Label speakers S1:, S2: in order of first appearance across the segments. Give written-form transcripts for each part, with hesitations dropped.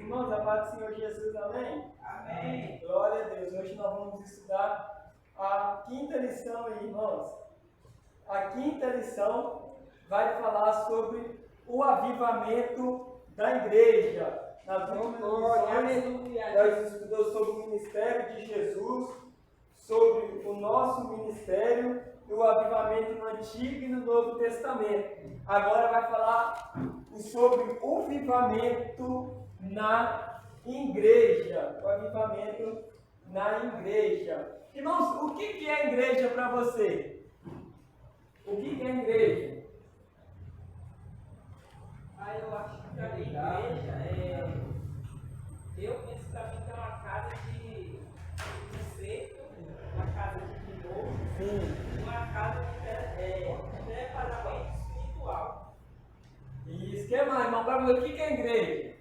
S1: Irmãos, a paz do Senhor Jesus, amém? Amém. Glória a Deus. Hoje nós vamos estudar a quinta lição, irmãos. A quinta lição vai falar sobre o avivamento da igreja. Nas últimas lições, nós estudamos sobre o ministério de Jesus, sobre o nosso ministério e o avivamento no Antigo e no Novo Testamento. Agora vai falar sobre o avivamento na igreja. O avivamento na igreja. Irmãos, o que é igreja para você? O que é igreja?
S2: Eu acho que a igreja eu penso para mim que é uma casa de conceito, uma casa de novo, uma casa de preparamento espiritual.
S1: Isso, que mais, irmão? Para você, o que é igreja?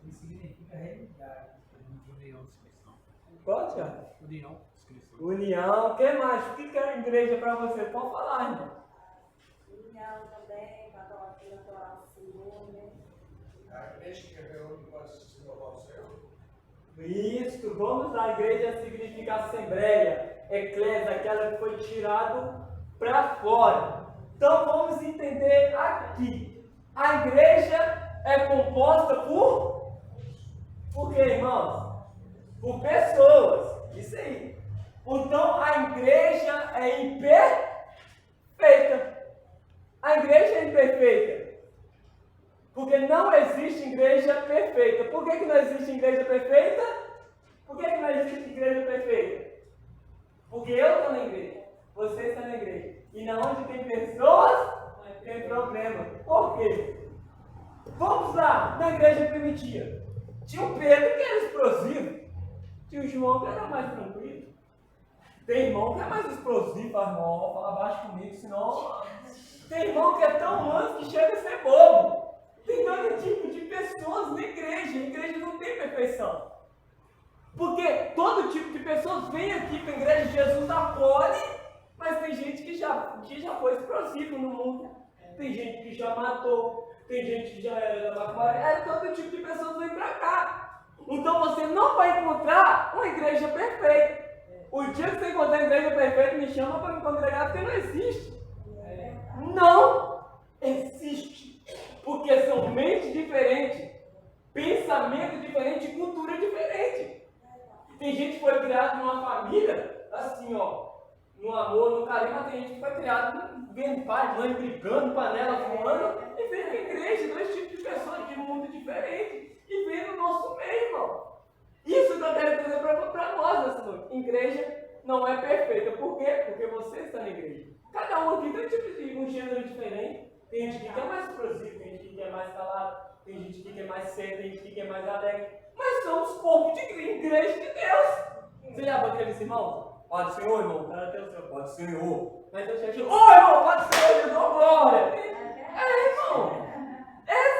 S3: Isso significa realidade, união dos cristãos.
S1: Pode, Tiago?
S3: União dos cristãos.
S1: União, o que mais? O que é igreja para você? Pode falar, irmão.
S4: União também, para adorar o Senhor, né?
S5: A igreja que reúne para se louvar o Senhor.
S1: Isso, vamos lá. A igreja significa assembleia, eclésia, aquela que foi tirado para fora. Então vamos entender aqui. A igreja é composta por quê, irmãos? Por pessoas. Isso aí. Então a igreja é imperfeita. A igreja é imperfeita. Porque não existe igreja perfeita. Por que não existe igreja perfeita? Por que não existe igreja perfeita? Porque eu estou na igreja. Você está na igreja. E na onde tem pessoas, tem problema. Por quê? Vamos lá, na igreja primitiva. Tinha o Pedro que era explosivo. Tinha o João que era mais tranquilo. Tem irmão que é mais explosivo, irmão, fala baixo comigo, senão... Tem irmão que é tão manso que chega a ser bobo. Tem todo tipo de pessoas na igreja. A igreja não tem perfeição. Porque todo tipo de pessoas vem aqui para a igreja, Jesus acolhe, mas tem gente que já foi explosivo no mundo. Tem gente que já matou, tem gente que já era da maconha. Todo tipo de pessoas vem para cá. Então você não vai encontrar uma igreja perfeita. O dia que você encontrar a igreja perfeita, me chama para me congregar, porque não existe. Não existe. Porque são mentes diferentes, pensamento diferente, cultura diferente. Tem gente que foi criada numa família, assim, ó, no amor, no carinho, mas tem gente que foi criada vendo pai, mãe brigando, panela voando, e vem na igreja, dois tipos de pessoas de um mundo diferente, e vem no nosso meio, irmão. Isso que eu quero dizer para nós nessa noite. Igreja não é perfeita. Por quê? Porque você está na igreja. Cada um aqui tem um gênero diferente. Tem gente que quer mais explosivo, tem gente que quer mais calado, tem gente que quer mais sério, tem gente que quer mais alegre. Mas somos corpo de igreja de Deus. Você já viu aqueles irmãos? Pode do Senhor, irmão. Cara, até o Senhor. Pode do Senhor. Mas eu chego, ô irmão, pode do Senhor, Jesus, ô glória. Irmão.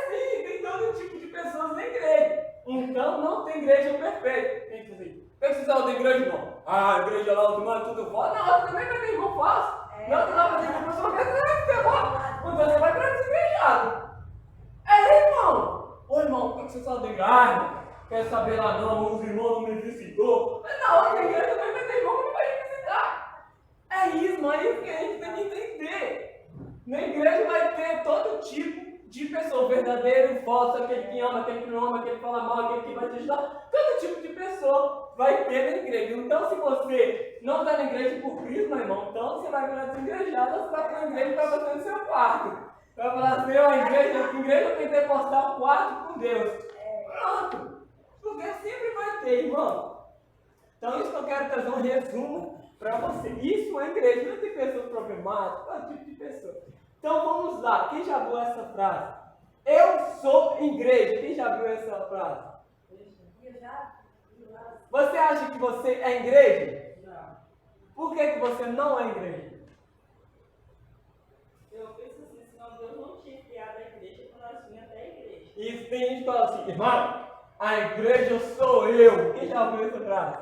S1: Sim, tem todo tipo de pessoas na igreja. Então não tem igreja perfeita. Tem que dizer, precisava da igreja, irmão. A igreja lá, o irmão, tudo foda. Não, também vai ter irmão fácil. Não, tu vai fazer com pessoa que você vai quando você vai para desigrejado. Irmão. Ô irmão, por que você só tem irmão? Quer saber lá não, os irmãos não me visitou. Mas na outra igreja também vai ter irmão que não vai me visitar. É isso que a gente tem que entender. Na igreja vai ter todo tipo de pessoa, verdadeiro, falso, aquele que ama, aquele que não ama, aquele que fala mal, aquele que vai te ajudar. Todo tipo de pessoa vai ter na igreja. Então, se você não está na igreja por Cristo, meu irmão, então você vai virar desengrejado, você vai para a igreja para você no seu quarto. Vai falar assim, ó, igreja pentecostal, quarto com Deus. Pronto. Porque sempre vai ter, irmão. Então, isso que eu quero trazer um resumo para você. Isso é igreja, não tem pessoas problemáticas, todo tipo de pessoa. Então vamos lá, quem já viu essa frase? Eu sou igreja, quem já viu essa frase? Você acha que você é igreja?
S2: Não.
S1: Por que você não é igreja?
S2: Eu penso assim, senão Deus não tinha criado a igreja quando nós vinha até a igreja.
S1: Isso tem gente que fala assim, irmão, a igreja sou eu. Quem já viu essa frase?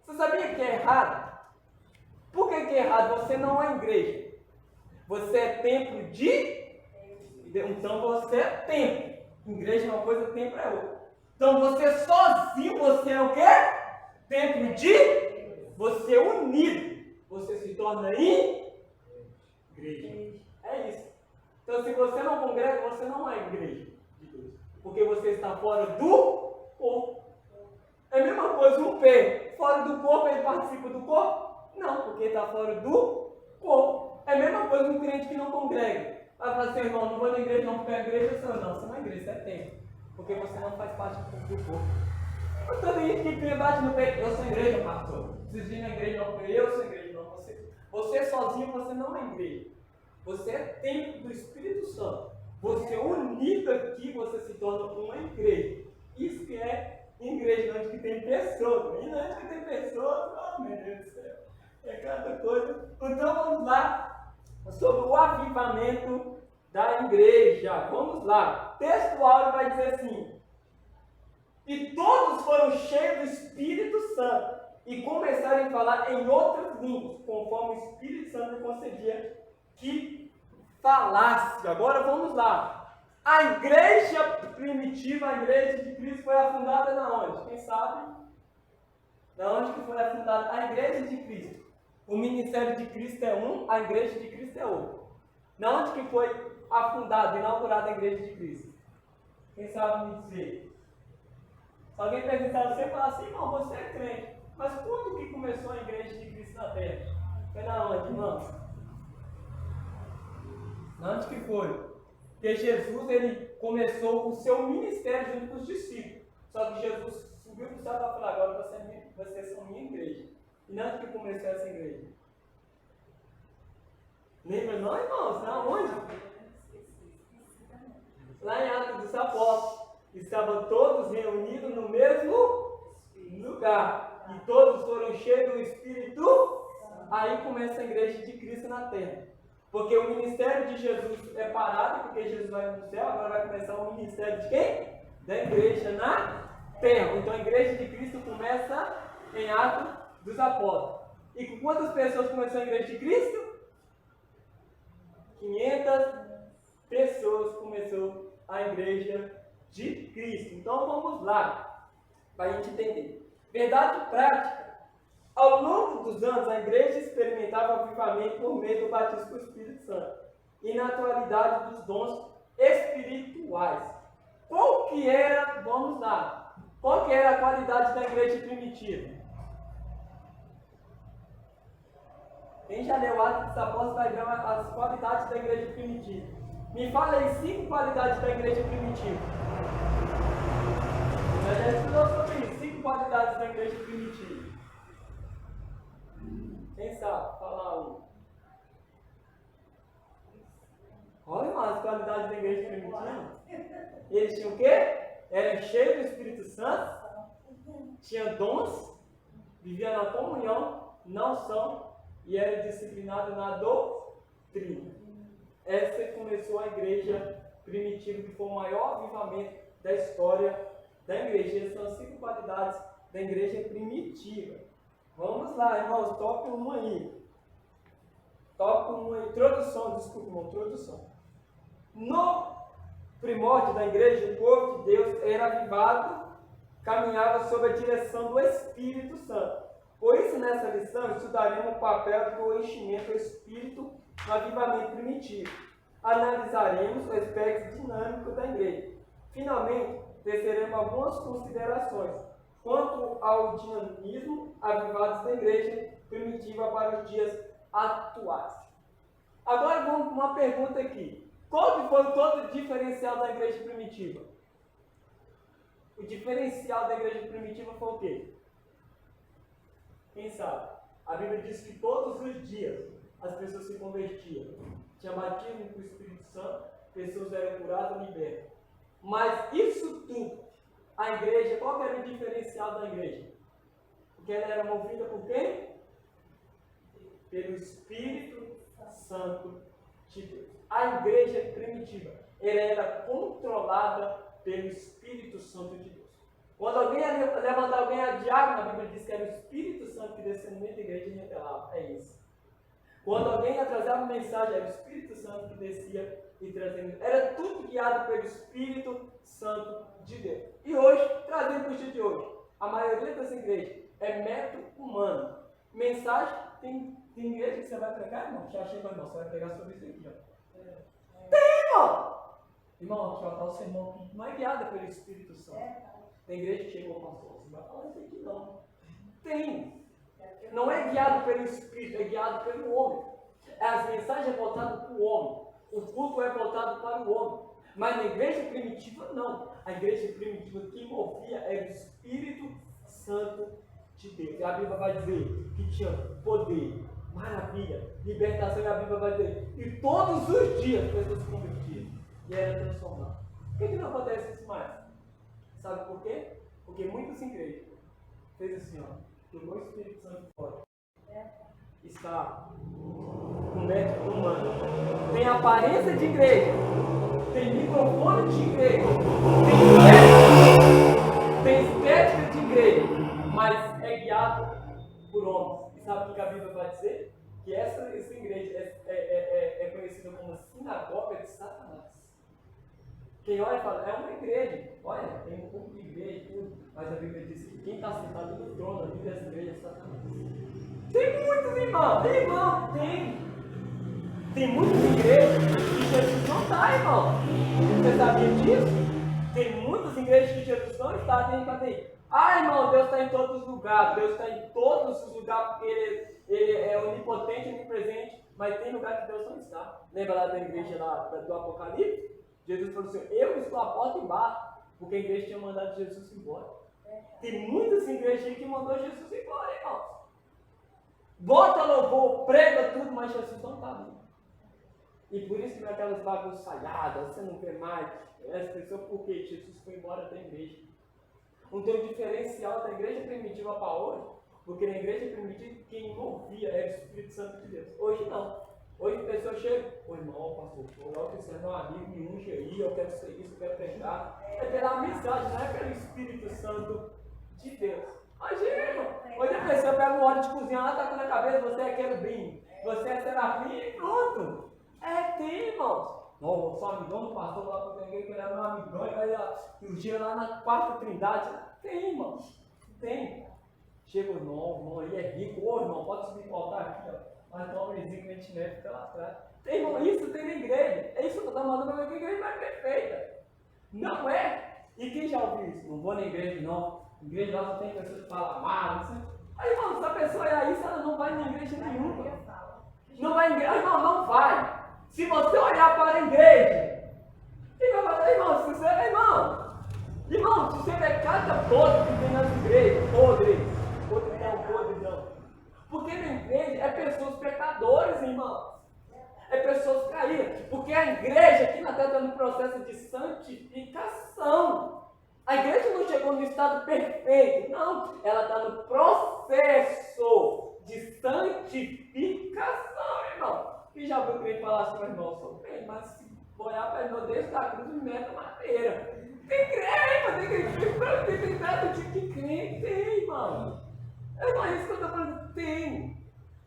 S1: Você sabia que é errado? Por que é errado? Você não é igreja. Você é templo de... Então você é templo. Igreja é uma coisa, templo é outra. Então você sozinho, você é o quê? Templo de? Você unido, você se torna igreja. É isso. Então se você não congrega, você não é igreja de Deus. Porque você está fora do corpo. É a mesma coisa um pé. Fora do corpo, ele participa do corpo? Não, porque está fora do corpo. É a mesma coisa um crente que não congrega. Vai falar assim, irmão, não vou na igreja não, porque a igreja sou eu. Não, você não é igreja, você é templo. Porque você não faz parte do corpo. Mas toda gente que bate no peito, eu sou igreja, pastor. Vocês vêm na igreja não, porque eu sou igreja não. Você sozinho, você não é igreja. Você é templo do Espírito Santo. Você unido aqui, você se torna uma igreja. Isso que é igreja, onde que tem pessoas. E onde que tem pessoas, oh meu Deus do céu. É cada coisa. Então vamos lá. Sobre o avivamento da igreja. Vamos lá. O texto áureo vai dizer assim: e todos foram cheios do Espírito Santo e começaram a falar em outras línguas, conforme o Espírito Santo concedia que falasse. Agora vamos lá. A igreja primitiva, a igreja de Cristo, foi afundada na onde? Quem sabe? Na onde que foi afundada a igreja de Cristo? O ministério de Cristo é um, a igreja de Cristo é outro. Na onde que foi afundada, inaugurada a igreja de Cristo? Quem sabe me dizer? Se alguém perguntar a você, falar assim, irmão, você é crente, mas quando que começou a igreja de Cristo na Terra? Foi na onde, irmãos? Na onde que foi? Porque Jesus, ele começou o seu ministério junto com os discípulos. Só que Jesus subiu para o céu para falar, agora vocês são minha igreja. E na onde que começou essa igreja? Lembra não, irmãos? Na onde? Lá em Atos dos Apóstolos. Estavam todos reunidos no mesmo lugar. E todos foram cheios do Espírito. Aí começa a igreja de Cristo na Terra. Porque o ministério de Jesus é parado, porque Jesus vai no céu, agora vai começar o ministério de quem? Da igreja na Terra. Então a igreja de Cristo começa em Atos dos Apóstolos. E com quantas pessoas começou a igreja de Cristo? 500 pessoas começou a igreja de Cristo. Então vamos lá, para a gente entender. Verdade prática. Ao longo dos anos, a igreja experimentava avivamento por meio do batismo com o Espírito Santo e na atualidade dos dons espirituais. Qual que era, vamos lá, qual que era a qualidade da igreja primitiva? Quem já leu Atos dos Apóstolos vai ver as qualidades da igreja primitiva. Me fala aí 5 qualidades da igreja primitiva. A gente estudou sobre isso, 5 qualidades da igreja primitiva. Quem sabe? Fala um. Olha lá as qualidades da igreja primitiva. Eles tinham o quê? Eram cheios do Espírito Santo, tinham dons, viviam na comunhão, não são, e eram disciplinados na doutrina. Essa começou a igreja primitiva, que foi o maior avivamento da história da igreja. Essas são as 5 qualidades da igreja primitiva. Vamos lá, irmãos, toque 1 aí. Toque 1 aí. Introdução, desculpa, irmão, introdução. No primórdio da igreja, o povo de Deus era avivado, caminhava sob a direção do Espírito Santo. Por isso, nessa lição, estudaremos o papel do enchimento do Espírito no avivamento primitivo. Analisaremos o aspecto dinâmico da igreja. Finalmente, teceremos algumas considerações quanto ao dinamismo avivado da igreja primitiva para os dias atuais. Agora vamos para uma pergunta aqui. Qual que foi todo o diferencial da igreja primitiva? O diferencial da igreja primitiva foi o quê? Quem sabe? A Bíblia diz que todos os dias as pessoas se convertiam. Tinha batismo com o Espírito Santo, pessoas eram curadas e libertas. Mas isso tudo, a igreja, qual que era o diferencial da igreja? Porque ela era movida por quem? Pelo Espírito Santo de Deus. A igreja primitiva, ela era controlada pelo Espírito Santo de Deus. Quando alguém ia levantar alguém a diácono, a Bíblia diz que era o Espírito Santo que descia no meio da igreja e revelava. É isso. Quando alguém ia trazer uma mensagem, era o Espírito Santo que descia e trazendo. Era tudo guiado pelo Espírito Santo de Deus. E hoje, trazendo para o dia de hoje, a maioria das igrejas é método humano. Mensagem, tem igreja que você vai pregar, irmão? Já chegou, irmão, você vai pregar sobre isso aqui, ó. Tem, irmão! Irmão, aqui, ó, tá o sermão que não é guiado pelo Espírito Santo. Tem igreja que chegou, pastor, você vai falar isso aqui, não. Tem. Não é guiado pelo Espírito, é guiado pelo homem. As mensagens é voltadas para o homem. O culto é voltado para o homem. Mas na igreja primitiva, não. A igreja primitiva que movia era o Espírito Santo de Deus. E a Bíblia vai dizer que tinha poder, maravilha, libertação. E a Bíblia vai dizer que todos os dias as pessoas se convertiam e eram transformadas. Por que não acontece isso mais? Sabe por quê? Porque muitas igrejas fez assim, ó, jogou o Espírito Santo fora. Está um método humano. Tem aparência de igreja, tem microfone de igreja, tem estética de igreja, mas é guiado por homens. E sabe o que a Bíblia vai dizer? Que essa igreja é conhecida como sinagoga de Satanás. Quem olha e fala, é uma igreja, olha, tem um pouco de igreja e tudo, mas a Bíblia diz que quem está sentado no trono ali dessa igreja é Satanás. Tem muitos irmãos, tem muitas igrejas que Jesus não está, irmão. Você sabia disso? Tem muitas igrejas que Jesus não está dentro da igreja. Ah, irmão, Deus está em todos os lugares, Deus está em todos os lugares porque Ele é onipotente, onipresente, mas tem lugar que Deus não está. Lembra lá da igreja lá do Apocalipse? Jesus falou assim, eu estou à porta e bato, porque a igreja tinha mandado Jesus embora. Tem muitas igrejas que mandou Jesus embora, irmão. Bota louvor, prega tudo, mas Jesus não está ali. E por isso que naquelas bagunçadas, você não vê mais as pessoas, porque Jesus foi embora da igreja. Não tem um diferencial da igreja primitiva para hoje, porque na igreja primitiva quem ouvia era o Espírito Santo de Deus. Hoje não. Hoje a pessoa chega, ô irmão, pastor, você é meu amigo, me unge aí, eu quero ser isso, eu quero pregar. É pela amizade, não é pelo Espírito Santo de Deus. Hoje, irmão, hoje a pessoa pega um óleo de cozinha lá, taca na cabeça, você é querubim, você é serafim e pronto. Tem, irmãos. Não, eu sou amigão do pastor lá para ninguém, que ele é meu amigão, e vai um dia lá na quarta trindade. Tem, irmãos. Tem. Chega o irmão aí é rico, ô irmão, pode subir para o altar aqui, ó. Mas toma um vizinho que a gente mete pela atrás. Tem, irmão, isso tem na igreja. É isso que eu estou mandando para ver que a igreja não é perfeita. Não é. E quem já ouviu isso? Não vou na igreja, não. Igreja lá só tem pessoas que falam mal, não sei. Aí, irmão, se a pessoa é isso, ela não vai na igreja nenhuma. Não vai em igreja, irmão, não vai. Se você olhar para a igreja, irmão, se você, irmão, se você vê cada podre que tem nas igrejas, podre não. Porque na igreja é pessoas pecadoras, irmãos. É pessoas caídas. Porque a igreja aqui na terra está no processo de santificação. A igreja não chegou no estado perfeito, não. Ela está no processo de santificação, irmão. Quem já ouviu crente falar assim, irmão, sou crente, mas se olhar para irmão desde da cruz, me mete a madeira. Tem crente, mas tem tanto tipo de crente, tem, irmão. É isso que eu estou falando, tem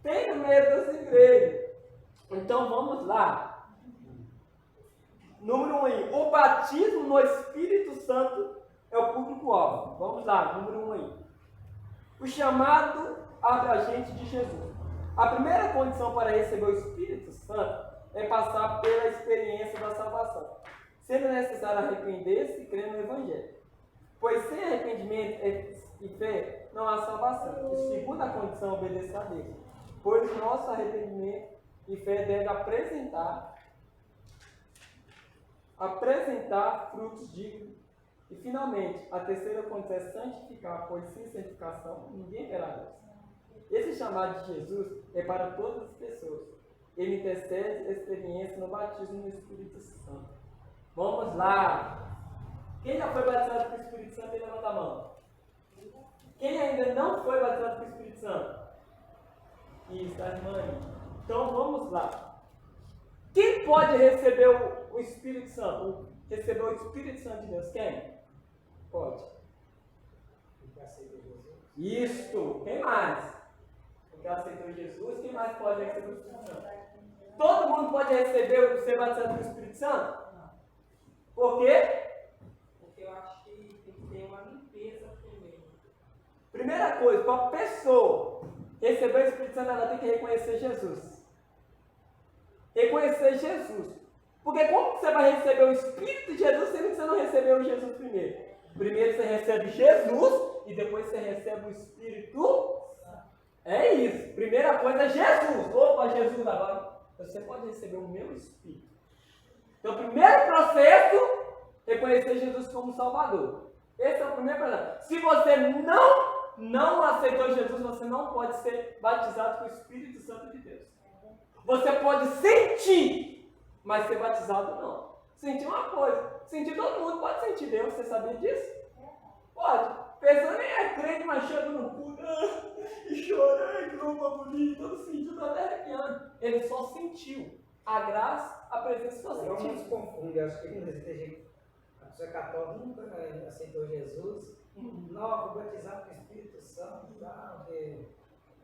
S1: no meio dessa igreja. Então vamos lá. Número 1 aí, o batismo no Espírito Santo é o público-alvo. Vamos lá, número 1 aí. O chamado abrangente de Jesus. A primeira condição para receber o Espírito Santo é passar pela experiência da salvação, sendo necessário arrepender-se e crer no Evangelho. Pois sem arrependimento e fé não há salvação. E segunda condição, obedecer a Deus. Pois o nosso arrependimento e fé deve apresentar frutos dignos. E finalmente, a terceira condição é santificar, pois sem santificação ninguém verá Deus. Esse chamado de Jesus é para todas as pessoas. Ele intercede a experiência no batismo no Espírito Santo. Vamos lá. Quem já foi batizado com o Espírito Santo, ele levanta a mão. Quem ainda não foi batizado com o Espírito Santo? Isso, a irmã aí. Então vamos lá. Quem pode receber o Espírito Santo? Receber o Espírito Santo de Deus? Quem? Pode. Isso. Quem mais? Porque aceitou Jesus, quem mais pode receber o Espírito Santo? Todo mundo pode receber, ser batizado com o Espírito Santo? Por quê?
S2: Porque eu acho que tem que ter uma limpeza primeiro.
S1: Primeira coisa, para a pessoa receber o Espírito Santo, ela tem que reconhecer Jesus. Reconhecer Jesus. Porque como você vai receber o Espírito de Jesus, sendo que você não recebeu Jesus primeiro? Primeiro você recebe Jesus e depois você recebe o Espírito Santo. É isso. Primeira coisa é Jesus. Opa, Jesus agora. Você pode receber o meu Espírito. Então, primeiro processo, reconhecer Jesus como Salvador. Esse é o primeiro processo. Se você não aceitou Jesus, você não pode ser batizado com o Espírito Santo de Deus. Você pode sentir, mas ser batizado não. Sentir uma coisa. Sentir todo mundo pode sentir Deus. Você sabia disso? Pode. A pessoa nem é crente, mas chega no culto e chora, que louca bonita, todo sentido, todo arrepiando. Ele só sentiu. A graça, a presença só
S3: Não
S1: sentiu.
S3: se confunde, eu acho que muitas vezes tem gente, a pessoa católica nunca aceitou Jesus, não, foi batizado com o Espírito Santo, porque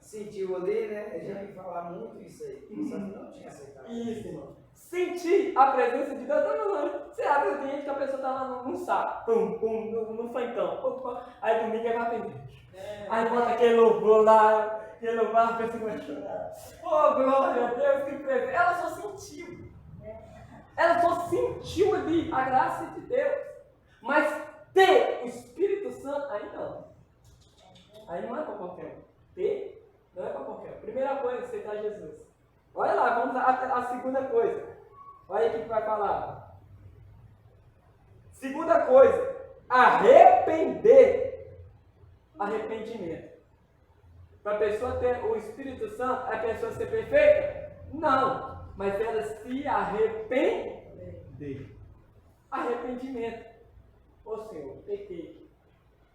S3: sentiu ali, né? Eu já ouvi falar muito isso aí, só que não tinha aceitado.
S1: Isso, irmão. Sentir a presença de Deus. Não. Você abre o dente que a pessoa está lá no saco, no funkão. Aí domingo ela vai atender. Aí bota aquele louvor lá, aquele louvor, a pessoa vai chorar. Oh, glória a Deus, que presença. Ela só sentiu. Ela só sentiu ali a graça de Deus. Mas ter o Espírito Santo, aí não. Aí não é para qualquer um. Ter não é para qualquer um. Primeira coisa, aceitar Jesus. Olha lá, vamos à segunda coisa. Olha aí o que vai falar. Segunda coisa, arrepender. Arrependimento. Para a pessoa ter o Espírito Santo, a pessoa ser perfeita? Não. Mas ela se arrepender. Arrependimento. Ô Senhor, pequei.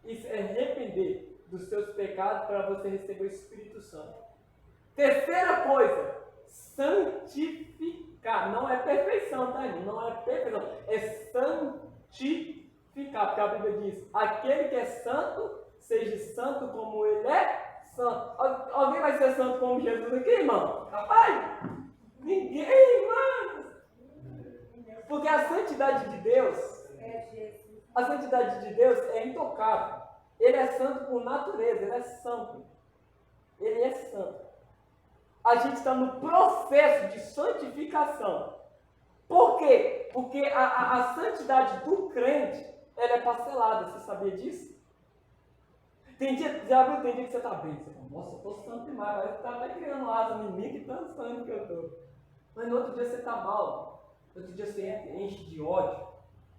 S1: Isso é arrepender dos seus pecados para você receber o Espírito Santo. Terceira coisa, santificar. Não é perfeição, tá, irmão? Não é perfeição. É santificar. Porque a Bíblia diz: aquele que é santo, seja santo como ele é santo. Alguém vai ser santo como Jesus aqui, irmão? Rapaz, ninguém, mano. Porque a santidade de Deus, a santidade de Deus é intocável. Ele é santo por natureza, ele é santo. Ele é santo. A gente está no processo de santificação. Por quê? Porque a santidade do crente, ela é parcelada. Você sabia disso? Tem dia que você está bem. Você fala: nossa, eu estou santo demais. Parece que está até criando asa em mim, que tanto santo que eu estou. Mas no outro dia você está mal. No outro dia você enche de ódio,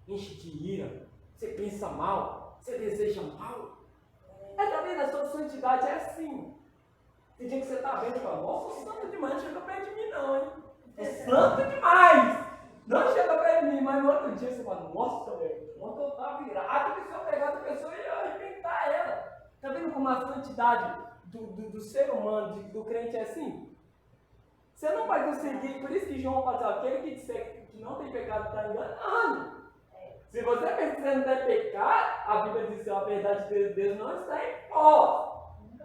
S1: enche de ira. Você pensa mal, você deseja mal. Tá vendo? A sua santidade é assim. Tem dia que você está bem e fala: nossa, sou santo demais, não chega perto de mim não, hein? É santo demais! Não chega perto de mim, mas no outro dia você fala: nossa, velho, ontem eu estava virado que se eu pegar outra pessoa eu ia arrebentar ela. Está vendo como a santidade do ser humano, do crente é assim? Você não vai conseguir, por isso que João fala: aquele que disser que não tem pecado está enganando. Se você pensa que você não tem pecado, a Bíblia diz que a verdade de Deus não está em vós.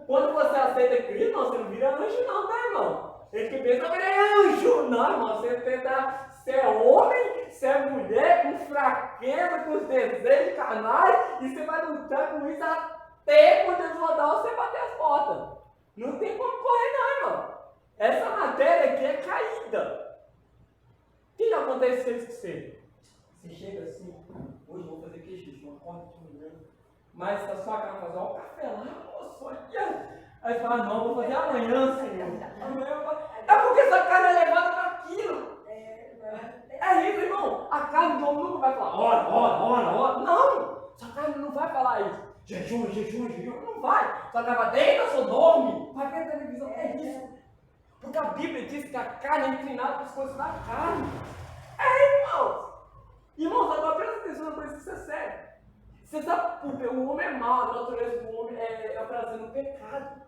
S1: Quando você aceita Cristo, não, você não vira anjo não, tá, irmão? Tem que pensar que é anjo, não, irmão. Você tenta ser homem, ser mulher, com fraqueza, com os desejos carnais, e você vai lutar com isso até quando eles vão dar você bater as portas. Não tem como correr não, irmão. Essa matéria aqui é caída. O que já aconteceu isso com você? Você chega assim: hoje eu vou fazer queijo, uma corda de manhã. Mas a sua cara fazer: ó, o café lá, moço, olha. Aí você fala: não, vou fazer amanhã, Senhor. É porque sua carne é levada para aquilo. É isso, irmão. A carne do homem nunca vai falar: ora. Não, sua carne não vai falar isso. Jejum. Não vai. Sua carne vai: deita, só dorme. Vai ver a televisão. É isso. Porque a Bíblia diz que a carne é inclinada para as coisas da carne. É, irmãos. Irmãos, agora presta atenção na coisa que isso é sério. Você sabe porque o homem é mau, a natureza do homem é o prazer no pecado.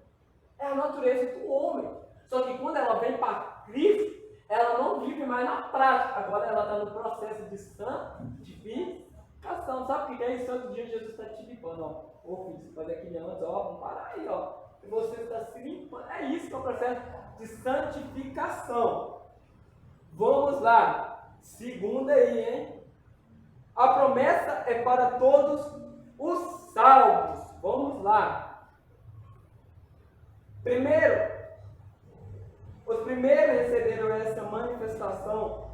S1: É a natureza do homem. Só que quando ela vem para Cristo, ela não vive mais na prática. Agora ela está no processo de santificação. Sabe o que é isso? Todo dia Jesus está te limpando. Ó, ô filho, você faz aquele antes, ó, vamos parar aí, ó. E você está se limpando. É isso que é o processo de santificação. Vamos lá. Segunda aí, hein? A promessa é para todos os salvos. Vamos lá. Primeiro, os primeiros receberam essa manifestação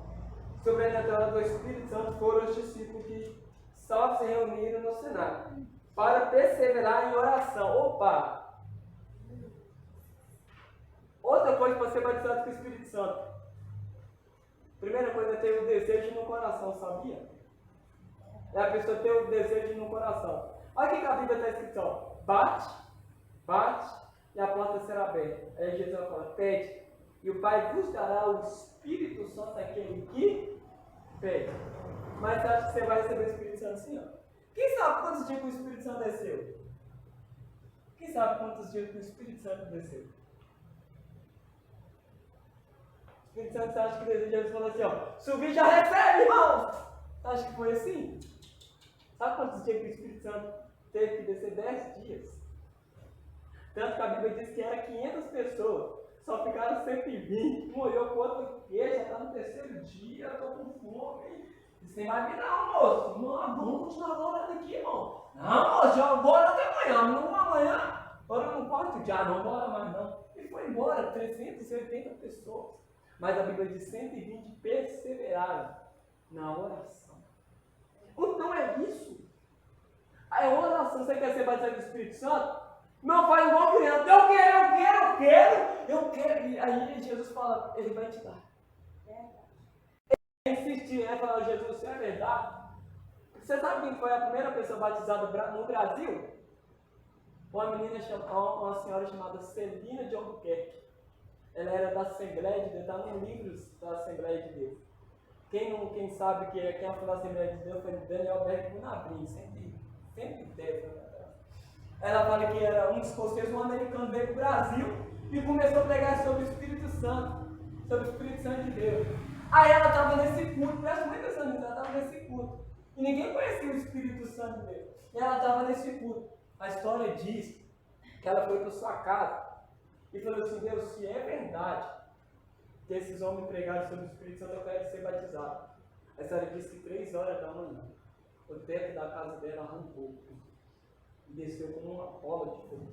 S1: sobrenatural do Espírito Santo foram os discípulos que só se reuniram no cenáculo para perseverar em oração. Opa! Outra coisa para ser batizado com o Espírito Santo. Primeira coisa é ter o desejo no coração, sabia? É a pessoa ter o desejo no coração. Olha o que a Bíblia está escrito, ó. Bate, bate e a porta será aberta. Aí Jesus fala, pede. E o Pai vos dará o Espírito Santo àquele que pede. Mas você acha que você vai receber o Espírito Santo assim, ó? Quem sabe quantos dias que o Espírito Santo desceu? Quem sabe quantos dias que o Espírito Santo desceu? O Espírito Santo, você acha que Jesus falou assim, ó, subir já recebe, irmão! Você acha que foi assim? Sabe quantos dias que o Espírito Santo teve que descer? 10 dias. Tanto que a Bíblia diz que era 500 pessoas. Só ficaram 120. Um olhou para o outro, já está no terceiro dia, estou com fome. Você nem vai vir não, moço. Não, vamos continuar orando aqui, irmão. Não, moço, já bora até amanhã. Não amanhã. Bora no quarto dia. Não, bora mais não. E foi embora, 380 pessoas. Mas a Bíblia diz 120 perseveraram na oração. Então é isso. A oração, você quer ser batizado do Espírito Santo? Não faz igual criança. Eu quero. E aí Jesus fala, ele vai te dar. Insistir, né? Falar, Jesus, isso é verdade. Você sabe quem foi a primeira pessoa batizada no Brasil? Uma senhora chamada Celina de Albuquerque. Ela era da Assembleia de Deus, está nos livros da Assembleia de Deus. Quem sabe quem é da Assembleia de Deus foi Daniel Berg Munabrim, 110 anos atrás. Ela fala que era um escocês, um americano veio para o Brasil e começou a pregar sobre o Espírito Santo, sobre o Espírito Santo de Deus. Aí ela estava nesse culto, presta muita atenção nisso, ela estava nesse culto. E ninguém conhecia o Espírito Santo de Deus. E ela estava nesse culto. A história diz que ela foi para sua casa e falou assim, Deus, se é verdade que esses homens pregaram sobre o Espírito Santo, eu quero ser batizado. A história diz que 3 horas da manhã, o teto da casa dela arrancou e desceu como uma bola de fogo.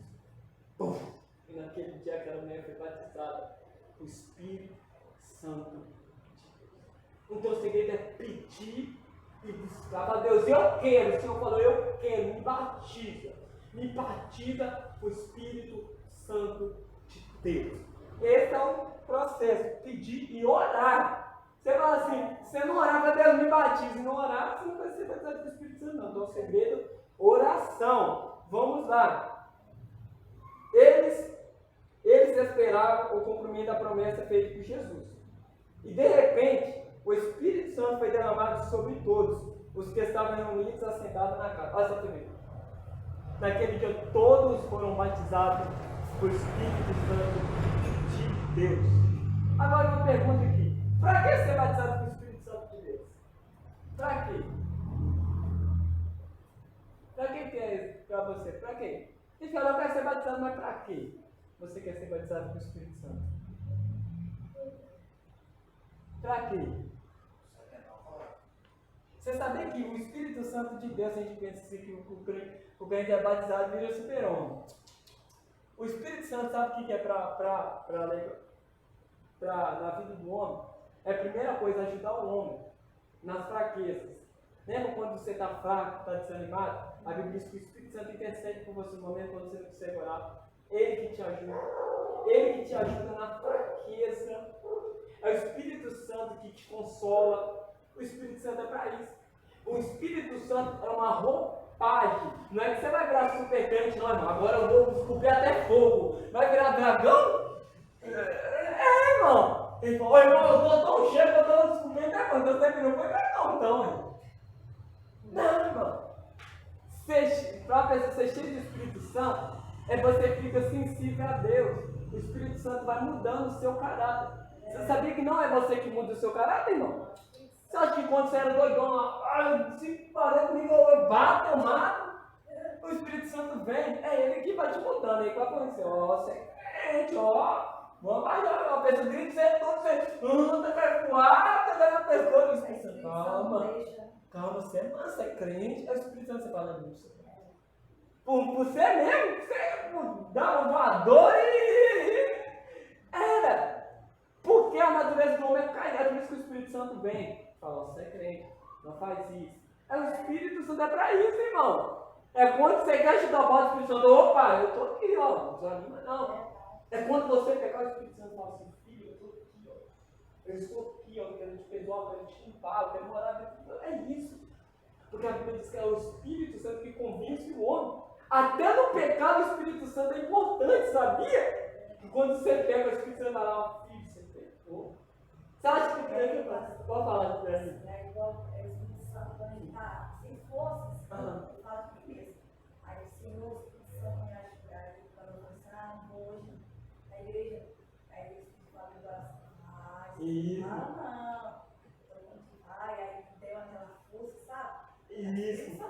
S1: E naquele dia aquela mulher foi batizada com o Espírito Santo de Deus. Então o segredo é pedir e buscar. Fala, Deus, eu quero. O Senhor falou, eu quero, me batiza. Me batiza com o Espírito Santo de Deus. Esse é o processo, pedir e orar. Você fala assim, você não orar para Deus me batiza, e não orar, você não vai ser batizado com o Espírito Santo, não. Então o segredo, oração. Vamos lá. Eles esperavam o cumprimento da promessa feita por Jesus. E de repente, o Espírito Santo foi derramado sobre todos os que estavam reunidos assentados na casa. Olha só primeiro. Naquele dia todos foram batizados por Espírito Santo de Deus. Agora uma pergunta aqui. Para que ser batizado com o Espírito Santo de Deus? Para quê? Para que é para você? Para quê? Ele falou, eu quero ser batizado, mas para quê? Você quer ser batizado com o Espírito Santo? Para quê? Você sabia que o Espírito Santo de Deus, a gente pensa assim, que o crente é batizado e vira super-homem. O Espírito Santo sabe o que é na vida do homem? É a primeira coisa, ajudar o homem nas fraquezas. Lembra quando você está fraco, está desanimado? A Bíblia diz que o Espírito Santo intercede por você no momento quando você não consegue orar. Ele que te ajuda. Ele que te ajuda na fraqueza. É o Espírito Santo que te consola. O Espírito Santo é para isso. O Espírito Santo é uma roupagem. Não é que você vai virar super crente, não, irmão. Agora eu vou descobrir até fogo. Vai virar dragão? Irmão. Ele falou, irmão, eu estou tão cheio que eu estou descobrindo até quando. Então você não foi dragão, então, irmão. Não, irmão. Para a pessoa ser cheia de Espírito Santo, você fica sensível a Deus. O Espírito Santo vai mudando o seu caráter. Você sabia que não é você que muda o seu caráter, irmão? Você acha que quando você era doidão lá, se parar comigo, eu bato, eu mato, o Espírito Santo vem, é ele que vai te mudando. Aí vai acontecer, ó, você é crente, ó, Vamos baixar, a pessoa grita, você anda, quer voar, tá dando a pessoa. O Espírito Santo, calma, você é manso, você é crente, é o Espírito Santo, você fala nisso. Por você mesmo, você dá um voador e era. Porque a natureza do homem é caída, é por isso que o Espírito Santo vem. Fala, você é crente, não faz isso. O Espírito Santo é para isso, irmão. É quando você quer chutar a bola do Espírito Santo, opa, eu estou aqui, ó, não desanima não. É quando você pegar o Espírito Santo e falar assim, filho, eu estou aqui, ó. Eu estou aqui, ó, querendo te perdoar, querendo te limpar, eu quero morar dentro. É isso. Porque a Bíblia diz que é o Espírito Santo que convence o homem. Até no pecado o Espírito Santo é importante, sabia? Que quando você pega o Espírito Santo e fala, filho, você pecou. Você acha que é pode falar de Deus?
S4: É igual o Espírito Santo quando ele está, se fosse, eu falo de mim mesmo. Aí o Senhor, o Espírito Santo me ajuda para eu pensar hoje na igreja. Aí o Espírito fala do coração, não. Aí deu aquela força, sabe?
S1: Isso.